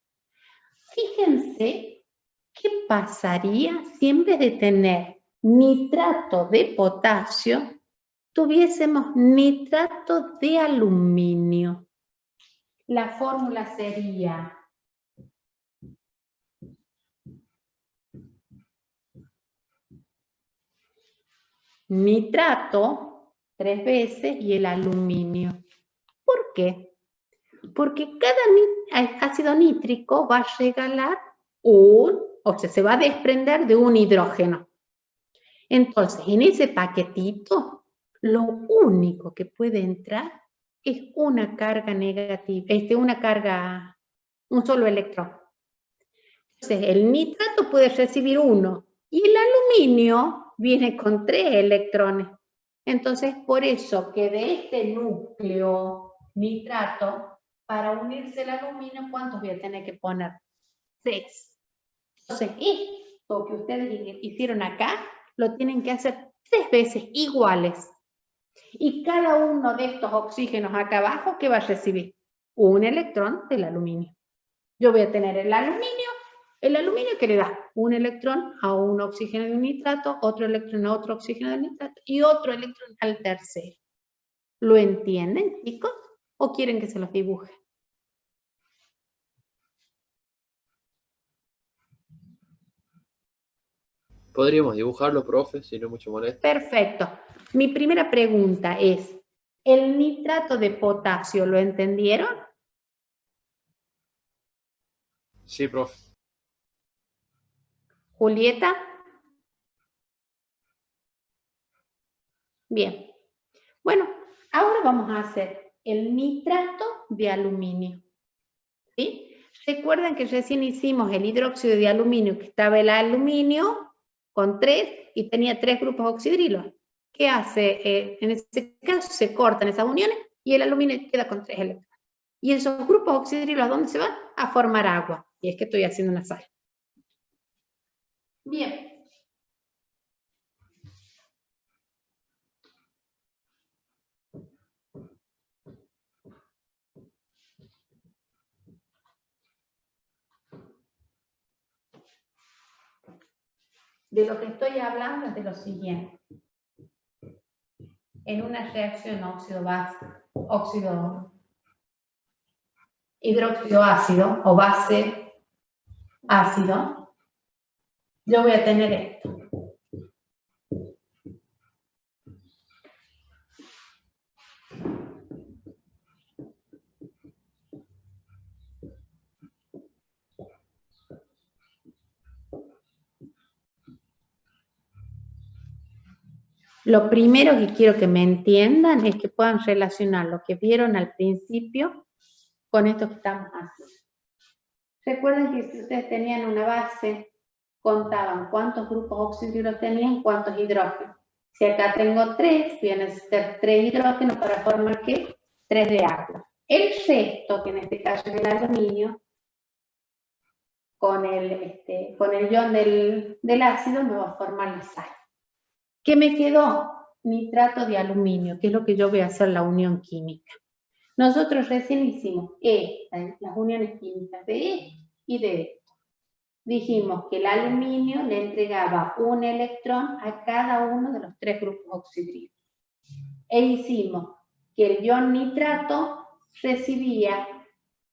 Fíjense qué pasaría si en vez de tener nitrato de potasio, tuviésemos nitrato de aluminio. La fórmula sería nitrato 3 veces y el aluminio. ¿Por qué? Porque cada ácido nítrico va a regalar se va a desprender de un hidrógeno. Entonces, en ese paquetito, lo único que puede entrar es una carga negativa, un solo electrón. Entonces, el nitrato puede recibir 1 y el aluminio viene con 3 electrones. Entonces, por eso que de este núcleo nitrato para unirse el aluminio, ¿cuántos voy a tener que poner? 3. Entonces, esto que ustedes hicieron acá, lo tienen que hacer 3 veces iguales. Y cada uno de estos oxígenos acá abajo, ¿qué va a recibir? Un electrón del aluminio. Yo voy a tener el aluminio que le da un electrón a un oxígeno de un nitrato, otro electrón a otro oxígeno de nitrato y otro electrón al tercero. ¿Lo entienden, chicos? ¿O quieren que se los dibuje? Podríamos dibujarlo, profe, si no es mucho molesto. Perfecto. Mi primera pregunta es, ¿el nitrato de potasio lo entendieron? Sí, profe. Julieta. Bien. Bueno, ahora vamos a hacer el nitrato de aluminio. ¿Sí? Recuerdan que recién hicimos el hidróxido de aluminio, que estaba el aluminio con 3 y tenía 3 grupos oxidrilos. ¿Qué hace? En ese caso se cortan esas uniones y el aluminio queda con 3 electrones. Y esos grupos oxidrilos, ¿a dónde se van? A formar agua. Y es que estoy haciendo una sal. Bien. De lo que estoy hablando es de lo siguiente. En una reacción hidróxido ácido o base ácido, yo voy a tener esto. Lo primero que quiero que me entiendan es que puedan relacionar lo que vieron al principio con esto que estamos haciendo. Recuerden que si ustedes tenían una base, contaban cuántos grupos oxidrilos tenían, cuántos hidrógenos. Si acá tengo 3, voy a necesitar 3 hidrógenos para formar ¿qué? 3 de agua. El resto, que en este caso es el aluminio, con el ion del ácido me va a formar la sal. ¿Qué me quedó? Nitrato de aluminio, que es lo que yo voy a hacer la unión química. Nosotros recién hicimos las uniones químicas de y de esto. Dijimos que el aluminio le entregaba un electrón a cada uno de los 3 grupos oxidrilos. E hicimos que el ion nitrato recibía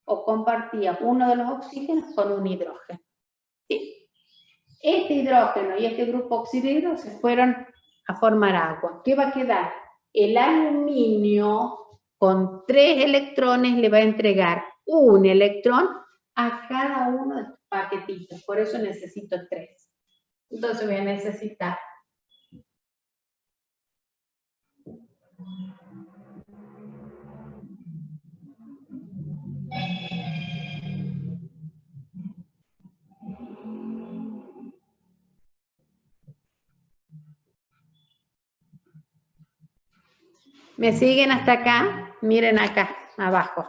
o compartía uno de los oxígenos con un hidrógeno. ¿Sí? Este hidrógeno y este grupo oxidrilo se fueron a formar agua. ¿Qué va a quedar? El aluminio con 3 electrones le va a entregar un electrón a cada uno de estos paquetitos. Por eso necesito 3. Entonces voy a necesitar ¿Me siguen hasta acá? Miren acá, abajo.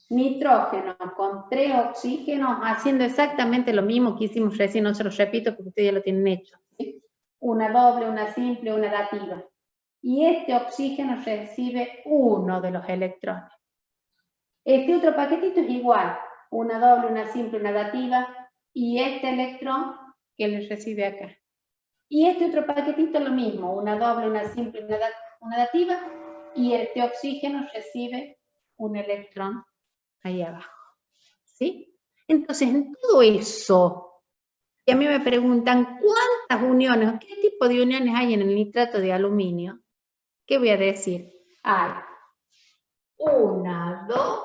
Nitrógeno con 3 oxígenos, haciendo exactamente lo mismo que hicimos recién, no se los repito porque ustedes ya lo tienen hecho. ¿Sí? Una doble, una simple, una dativa. Y este oxígeno recibe uno de los electrones. Este otro paquetito es igual, una doble, una simple, una dativa, y este electrón que le recibe acá. Y este otro paquetito lo mismo, una doble, una simple, una dativa, y este oxígeno recibe un electrón ahí abajo. ¿Sí? Entonces, en todo eso, y a mí me preguntan cuántas uniones, qué tipo de uniones hay en el nitrato de aluminio, ¿qué voy a decir? Hay 1, 2,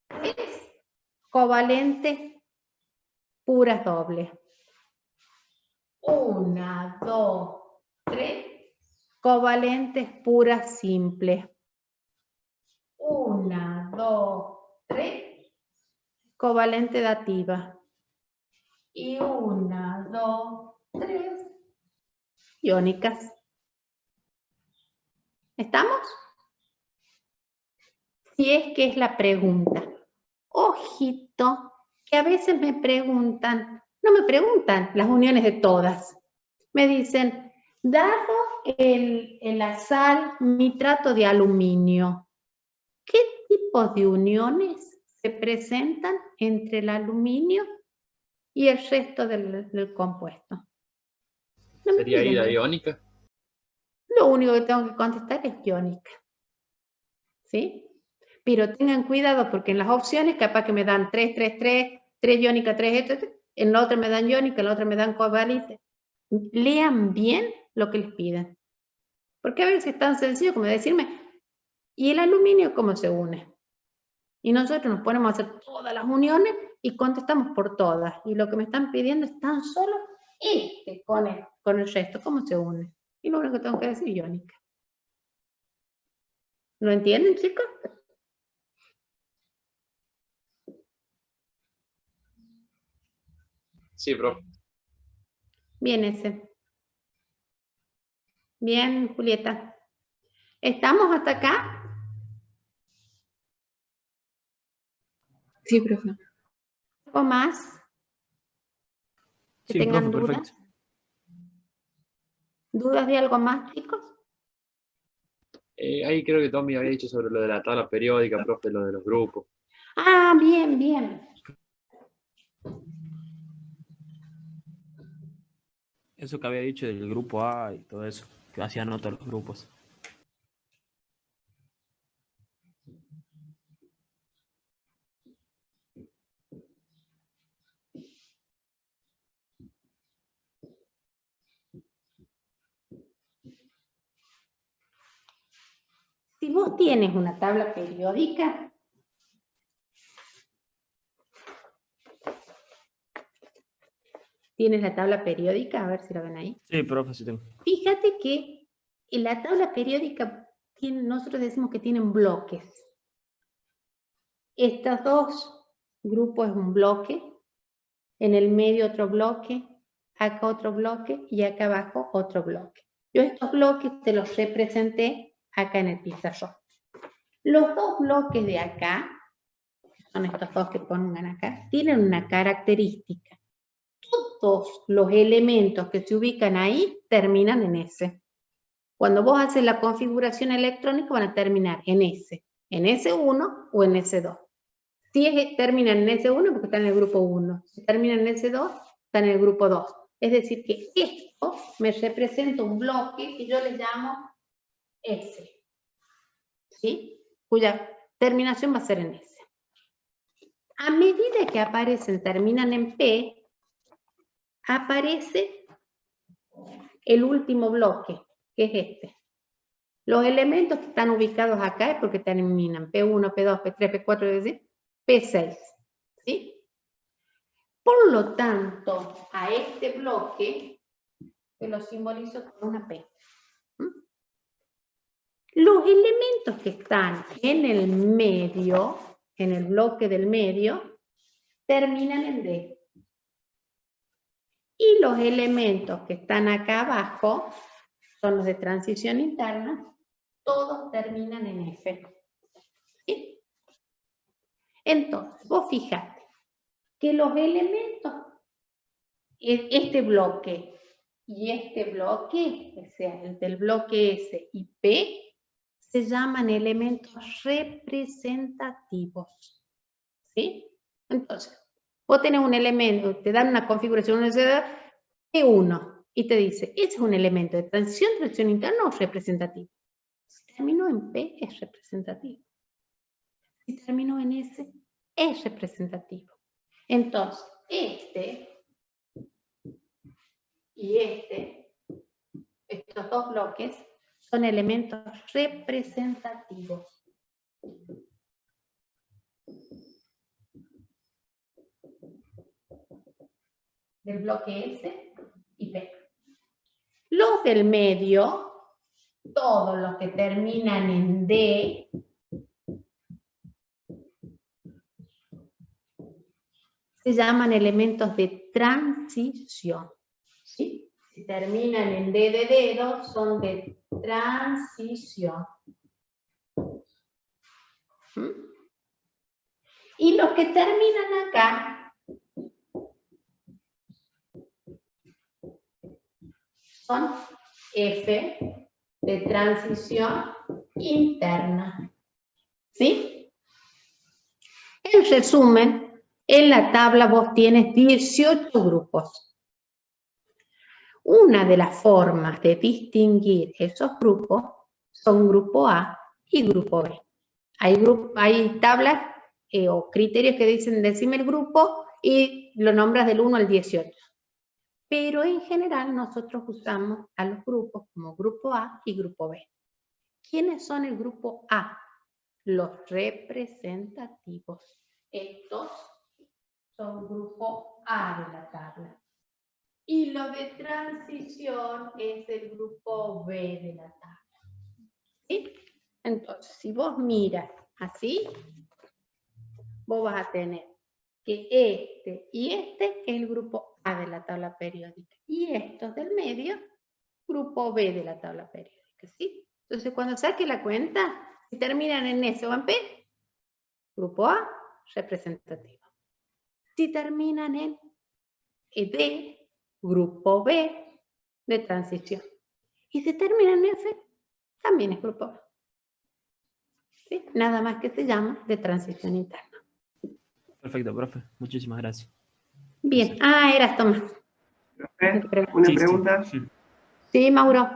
3 covalentes puras dobles. 1, 2, 3 covalentes puras simples. 1, 2, 3 covalente dativa. Y 1, 2, 3 iónicas. ¿Estamos? si es que es la pregunta. Ojito, que a veces me preguntan, no me preguntan las uniones de todas. Me dicen, dado la sal nitrato de aluminio, ¿qué tipos de uniones se presentan entre el aluminio y el resto del compuesto? No me ¿Sería piden ida más. iónica? Lo único que tengo que contestar es iónica. ¿Sí? Pero tengan cuidado porque en las opciones capaz que me dan 3, 3, 3, 3 iónica, 3, esto, en la otra me dan iónica, en la otra me dan covalente. Lean bien lo que les piden. Porque a veces es tan sencillo como decirme, ¿y el aluminio cómo se une? Y nosotros nos ponemos a hacer todas las uniones y contestamos por todas. Y lo que me están pidiendo es tan solo con el resto, ¿cómo se une? Y lo único que tengo que decir es iónica. ¿Lo entienden, chicos? Sí, profe. Bien ese. Bien, Julieta. ¿Estamos hasta acá? Sí, profe. ¿O más? ¿Que Sí, tengan profe, dudas? perfecto. ¿Dudas de algo más, chicos? Ahí creo que Tommy había dicho sobre lo de la tabla periódica, profe, lo de los grupos. Ah, bien, bien. Eso que había dicho del grupo A y todo eso, que hacía nota los grupos. Si vos tienes una tabla periódica, ¿tienes la tabla periódica? A ver si la ven ahí. Sí, profe, sí tengo. Fíjate que en la tabla periódica nosotros decimos que tienen bloques. Estos dos grupos es un bloque, en el medio otro bloque, acá otro bloque y acá abajo otro bloque. Yo estos bloques te los representé acá en el pizarrón. Los dos bloques de acá, que son estos dos que pongan acá, tienen una característica. Todos los elementos que se ubican ahí terminan en S. Cuando vos haces la configuración electrónica van a terminar en S, en S1 o en S2. Si terminan en S1 porque están en el grupo 1, si terminan en S2 están en el grupo 2. Es decir que esto me representa un bloque que yo le llamo S, ¿sí? Cuya terminación va a ser en S. A medida que aparecen, terminan en P, aparece el último bloque, que es este. Los elementos que están ubicados acá es porque terminan P1, P2, P3, P4, es decir, P6. ¿Sí? Por lo tanto, a este bloque se lo simbolizo con una P. Los elementos que están en el medio, en el bloque del medio, terminan en D. Y los elementos que están acá abajo, son los de transición interna, todos terminan en F. ¿Sí? Entonces, vos fijate que los elementos, este bloque y este bloque, o sea, el del bloque S y P, se llaman elementos representativos. ¿Sí? Entonces, vos tenés un elemento, te dan una configuración P1 y te dice, ¿ese es un elemento de transición interna o representativo? Si terminó en P, es representativo. Si terminó en S, es representativo. Entonces, este y estos dos bloques, son elementos representativos. Del bloque S y P. Los del medio, todos los que terminan en D, se llaman elementos de transición. ¿Sí? Si terminan en D de dedo, son de transición. ¿Mm? Y los que terminan acá son F de transición interna. ¿Sí? En resumen, en la tabla vos tienes 18 grupos. Una de las formas de distinguir esos grupos son grupo A y grupo B. Hay tablas o criterios que dicen decime el grupo y lo nombras del 1 al 18. Pero en general nosotros usamos a los grupos como grupo A y grupo B. ¿Quiénes son el grupo A? Los representativos. Estos son grupo A de la tabla. Y lo de transición es el grupo B de la tabla. ¿Sí? Entonces, si vos miras así, vos vas a tener que este y este es el grupo A de la tabla periódica. Y estos del medio, grupo B de la tabla periódica. ¿Sí? Entonces, cuando saque la cuenta, si terminan en S o en P, grupo A, representativo. Si terminan en D, grupo B de transición. Y si terminan en F, también es grupo B. ¿Sí? Nada más que se llama de transición interna. Perfecto, profe. Muchísimas gracias. Bien. Ah, eras Tomás. Profe, una Sí, pregunta. sí. Sí, Mauro.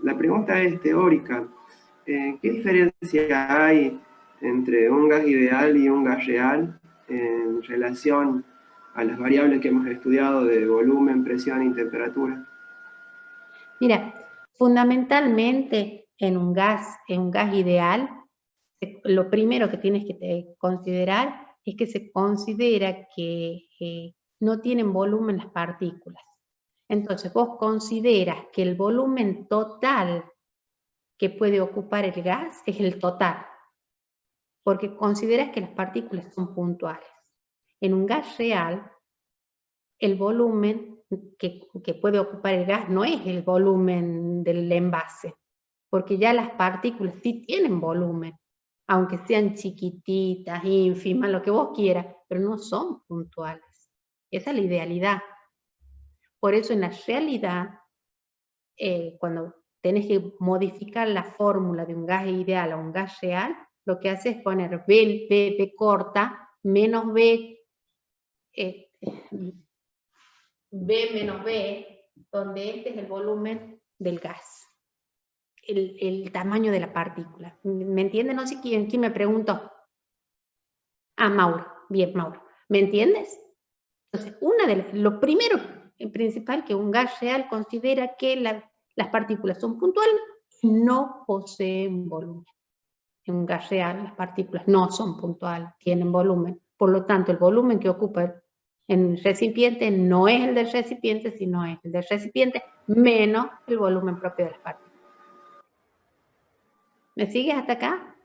La pregunta es teórica. ¿Qué diferencia hay entre un gas ideal y un gas real en relación a las variables que hemos estudiado de volumen, presión y temperatura? Mira, fundamentalmente en un gas ideal, lo primero que tienes que considerar es que se considera que no tienen volumen las partículas. Entonces vos consideras que el volumen total que puede ocupar el gas es el total, porque consideras que las partículas son puntuales. En un gas real, el volumen que puede ocupar el gas no es el volumen del envase, porque ya las partículas sí tienen volumen, aunque sean chiquititas, ínfimas, lo que vos quieras, pero no son puntuales. Esa es la idealidad. Por eso en la realidad, cuando tenés que modificar la fórmula de un gas ideal a un gas real, lo que haces es poner B corta, menos B, B menos B, donde este es el volumen del gas, el tamaño de la partícula. ¿Me entienden? No sé quién me preguntó. Ah, Mauro. Bien, Mauro. ¿Me entiendes? Entonces, lo primero en principal que un gas real considera que las partículas son puntuales, no poseen volumen. En un gas real las partículas no son puntuales, tienen volumen. Por lo tanto, el volumen que ocupa en el recipiente no es el del recipiente, sino es el del recipiente menos el volumen propio de las partículas. ¿Me sigues hasta acá?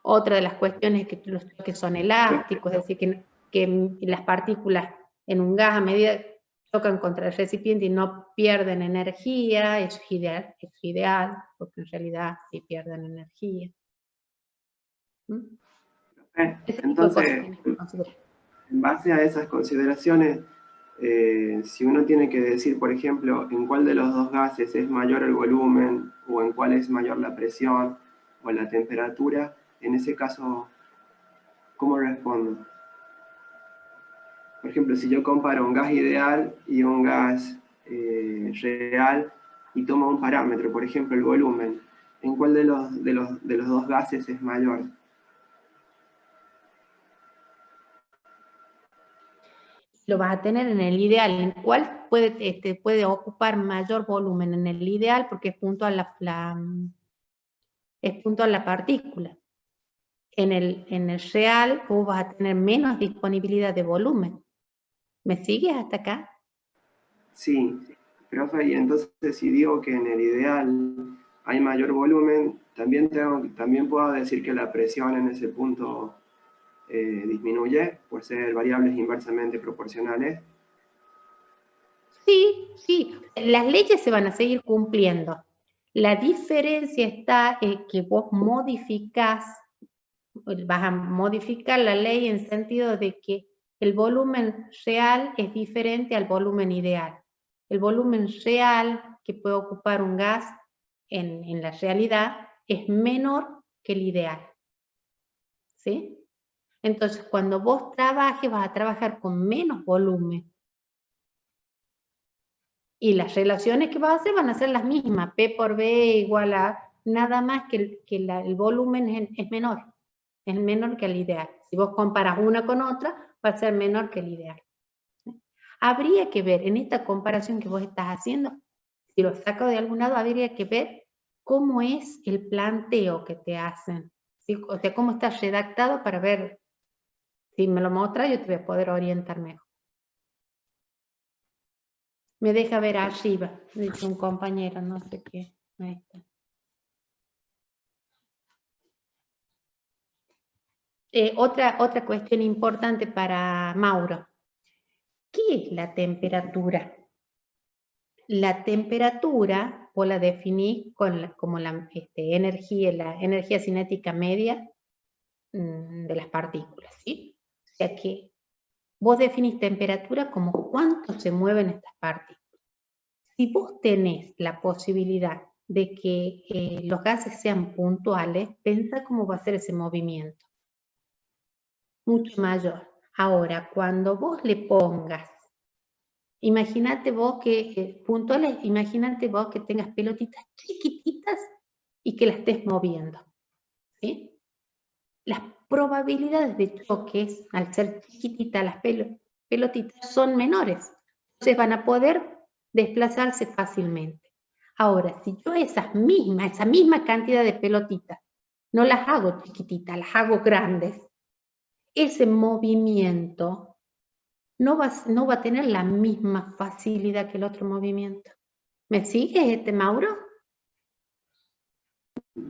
Otra de las cuestiones es que los choques son elásticos, es decir, que las partículas en un gas a medida que chocan contra el recipiente y no pierden energía, eso es ideal, porque en realidad sí pierden energía. Entonces, en base a esas consideraciones, si uno tiene que decir, por ejemplo, en cuál de los dos gases es mayor el volumen o en cuál es mayor la presión o la temperatura, en ese caso, ¿cómo respondo? Por ejemplo, si yo comparo un gas ideal y un gas real y tomo un parámetro, por ejemplo, el volumen, ¿en cuál de los dos gases es mayor? Lo vas a tener en el ideal, en el cual puede ocupar mayor volumen en el ideal porque es puntual la partícula. En el real vos vas a tener menos disponibilidad de volumen. ¿Me sigues hasta acá? Sí, profe, y entonces si digo que en el ideal hay mayor volumen, también puedo decir que la presión en ese punto disminuye por ser variables inversamente proporcionales. Sí, las leyes se van a seguir cumpliendo. La diferencia está en que vos modificás, vas a modificar la ley en sentido de que el volumen real es diferente al volumen ideal. El volumen real que puede ocupar un gas en la realidad es menor que el ideal. ¿Sí? Entonces, cuando vos trabajes, vas a trabajar con menos volumen. Y las relaciones que vas a hacer van a ser las mismas. P por B igual a nada más que el volumen es menor. Es menor que el ideal. Si vos comparas una con otra, va a ser menor que el ideal. Habría que ver, en esta comparación que vos estás haciendo, si lo saco de algún lado, habría que ver cómo es el planteo que te hacen. ¿Sí? O sea, cómo está redactado para ver. Si me lo muestras, yo te voy a poder orientar mejor. Me deja ver arriba, dice un compañero, no sé qué. Ahí está. Otra cuestión importante para Mauro. ¿Qué es la temperatura? La temperatura, vos la definís como la energía cinética media de las partículas, ¿sí? O sea que vos definís temperatura como cuánto se mueven estas partículas. Si vos tenés la posibilidad de que los gases sean puntuales, pensá cómo va a ser ese movimiento. Mucho mayor. Ahora, cuando vos le pongas, imagínate vos que, puntuales, imagínate vos que tengas pelotitas chiquititas y que las estés moviendo. ¿Sí? Las probabilidades de choques, al ser chiquititas las pelotitas, son menores. Entonces van a poder desplazarse fácilmente. Ahora, si yo esa misma cantidad de pelotitas, no las hago chiquititas, las hago grandes, ese movimiento no va a tener la misma facilidad que el otro movimiento. ¿Me sigues, Mauro?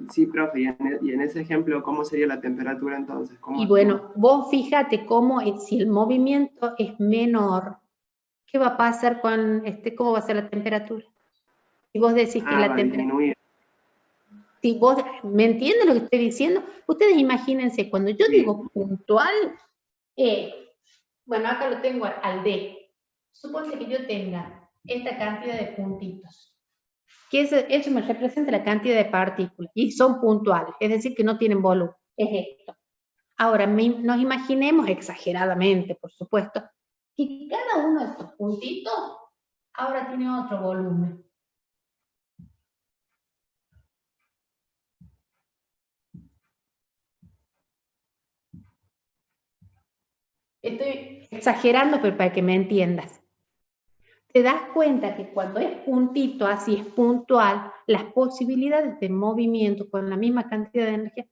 Sí, profe, y en ese ejemplo, ¿cómo sería la temperatura entonces? Y bueno, vos fíjate cómo si el movimiento es menor, ¿qué va a pasar con cómo va a ser la temperatura? Si vos decís que la temperatura... Si vos, ¿me entienden lo que estoy diciendo? Ustedes imagínense, cuando yo digo puntual, bueno, acá lo tengo al D. Suponte que yo tenga esta cantidad de puntitos. Que eso me representa la cantidad de partículas. Y son puntuales, es decir, que no tienen volumen. Es esto. Ahora, nos imaginemos exageradamente, por supuesto, que cada uno de estos puntitos ahora tiene otro volumen. Estoy exagerando, pero para que me entiendas. Te das cuenta que cuando es puntito, así es puntual, las posibilidades de movimiento con la misma cantidad de energía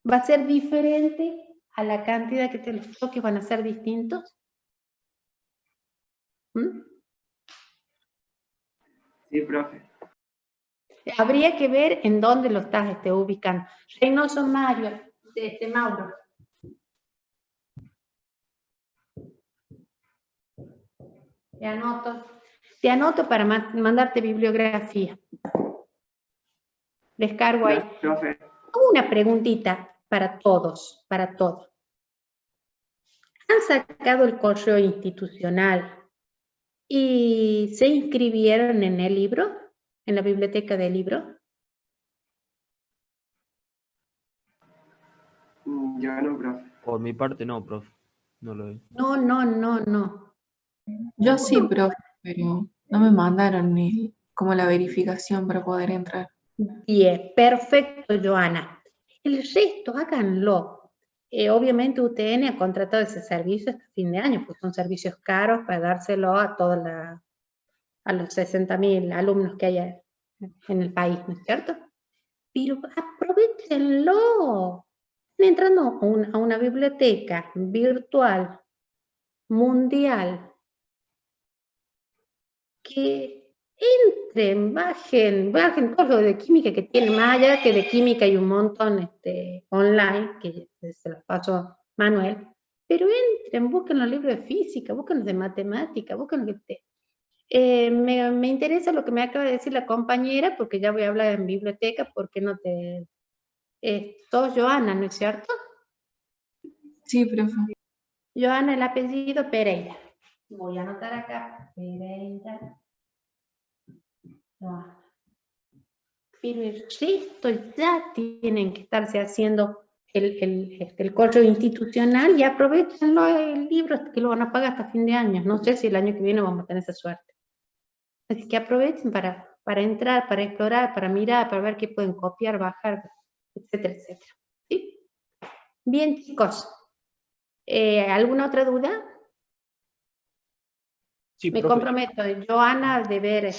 va a ser diferente a la cantidad que los choques van a ser distintos. ¿Mm? Sí, profe. Habría que ver en dónde lo estás ubicando. Reynoso Mario, Mauro. Te anoto para mandarte bibliografía. Descargo ahí. Profe. Una preguntita para todos, para todos. ¿Han sacado el correo institucional y se inscribieron en el libro, en la biblioteca del libro? Yo no, profe. Por mi parte no, profe. No lo vi. No. Yo sí, profe, pero no me mandaron ni como la verificación para poder entrar. Bien, perfecto, Joana. El resto, háganlo. Obviamente UTN ha contratado ese servicio hasta fin de año, pues son servicios caros para dárselo a a los 60.000 alumnos que hay en el país, ¿no es cierto? Pero aprovechenlo. Entrando a una biblioteca virtual, mundial, que entren, bajen cosas de química que tienen, más allá que de química hay un montón online, que se los paso Manuel, pero entren, busquen los libros de física, busquen los de matemática, busquen los Me interesa lo que me acaba de decir la compañera, porque ya voy a hablar en biblioteca, porque no te... sos Joana, ¿no es cierto? Sí, profe. Joana, el apellido Pereira. Voy a anotar acá, Pereira. No. Pero el resto ya tienen que estarse haciendo el correo institucional y aprovechenlo el libro que lo van a pagar hasta fin de año. No sé si el año que viene vamos a tener esa suerte. Así que aprovechen para entrar, para explorar, para mirar, para ver qué pueden copiar, bajar, etcétera, etcétera. ¿Sí? Bien, chicos. ¿Alguna otra duda? Sí, Me profe. comprometo, Joana, de ver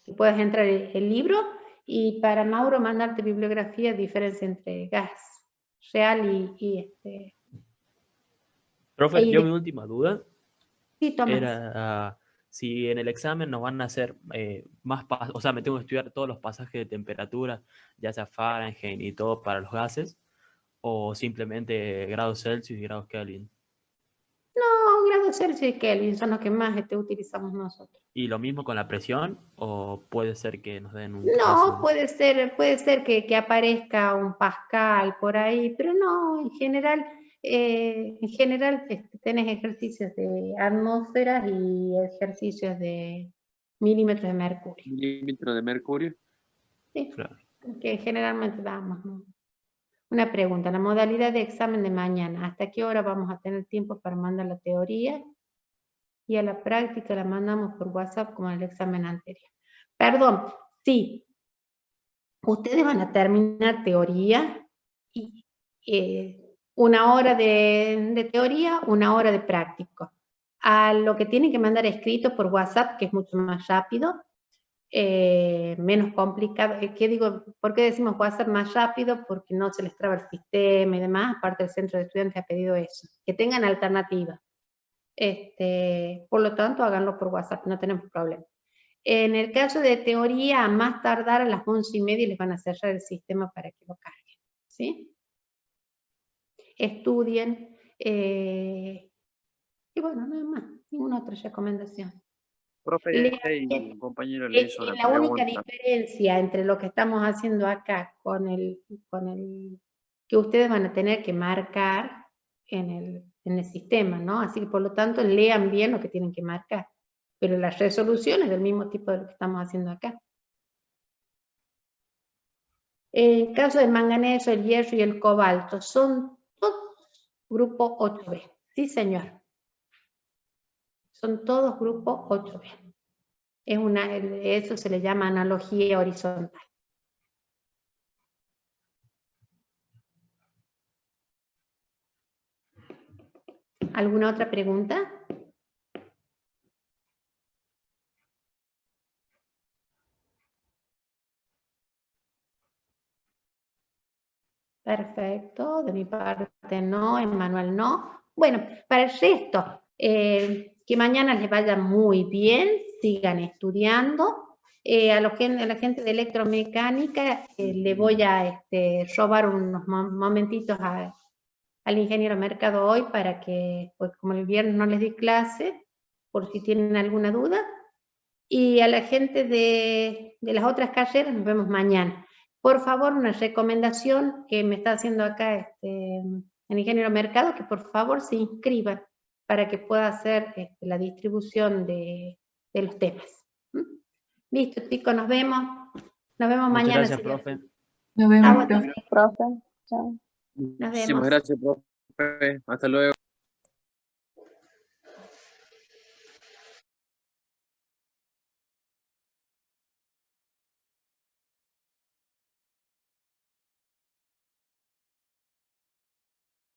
que puedas entrar el libro, y para Mauro mandarte bibliografía, diferencia entre gas real y Profe, yo mi última duda sí, Tomás. era si en el examen nos van a hacer más pasos, o sea, me tengo que estudiar todos los pasajes de temperatura, ya sea Fahrenheit y todo para los gases, o simplemente grados Celsius y grados Kelvin. No, grados Celsius y Kelvin son los que más utilizamos nosotros. ¿Y lo mismo con la presión? ¿O puede ser que nos den un No, caso? puede ser que aparezca un Pascal por ahí, pero no, en general tenés ejercicios de atmósferas y ejercicios de milímetros de mercurio. Milímetro de mercurio. Sí, Claro. que generalmente damos, ¿no? Una pregunta, la modalidad de examen de mañana, ¿hasta qué hora vamos a tener tiempo para mandar la teoría? Y a la práctica la mandamos por WhatsApp como en el examen anterior. Perdón, sí. Ustedes van a terminar teoría y 1 hora de teoría, 1 hora de práctico. A lo que tienen que mandar escrito por WhatsApp, que es mucho más rápido, menos complicado. ¿Qué digo? ¿Por qué decimos WhatsApp más rápido? Porque no se les traba el sistema y demás. Aparte, el centro de estudiantes ha pedido eso, que tengan alternativa. Por lo tanto, háganlo por WhatsApp, no tenemos problema. En el caso de teoría, a más tardar a las 11:30 les van a cerrar el sistema para que lo carguen, ¿sí? Estudien, y bueno, nada más, ninguna otra recomendación. Profe, un compañero le hizo una La única pregunta. diferencia entre lo que estamos haciendo acá con el que ustedes van a tener que marcar en el sistema, ¿no? Así que por lo tanto lean bien lo que tienen que marcar. Pero la resolución es del mismo tipo de lo que estamos haciendo acá. En caso del manganeso, el hierro y el cobalto, son todos grupo 8B. Sí, señor. Son todos grupo 8B. Eso se le llama analogía horizontal. ¿Alguna otra pregunta? Perfecto, de mi parte no, Emmanuel no. Bueno, para el resto, que mañana les vaya muy bien, sigan estudiando. A la gente de electromecánica le voy a robar unos momentitos al ingeniero Mercado hoy para que, pues como el viernes no les di clase, por si tienen alguna duda. Y a la gente de las otras carreras nos vemos mañana. Por favor, una recomendación que me está haciendo acá el ingeniero Mercado, que por favor se inscriban para que pueda hacer la distribución de los temas. ¿Mm? Listo, chicos, nos vemos. Nos vemos Muchas mañana. gracias, profe. Nos vemos, Chao, profe. Profe, chao. nos Muchísimas vemos. gracias, profe. Hasta luego.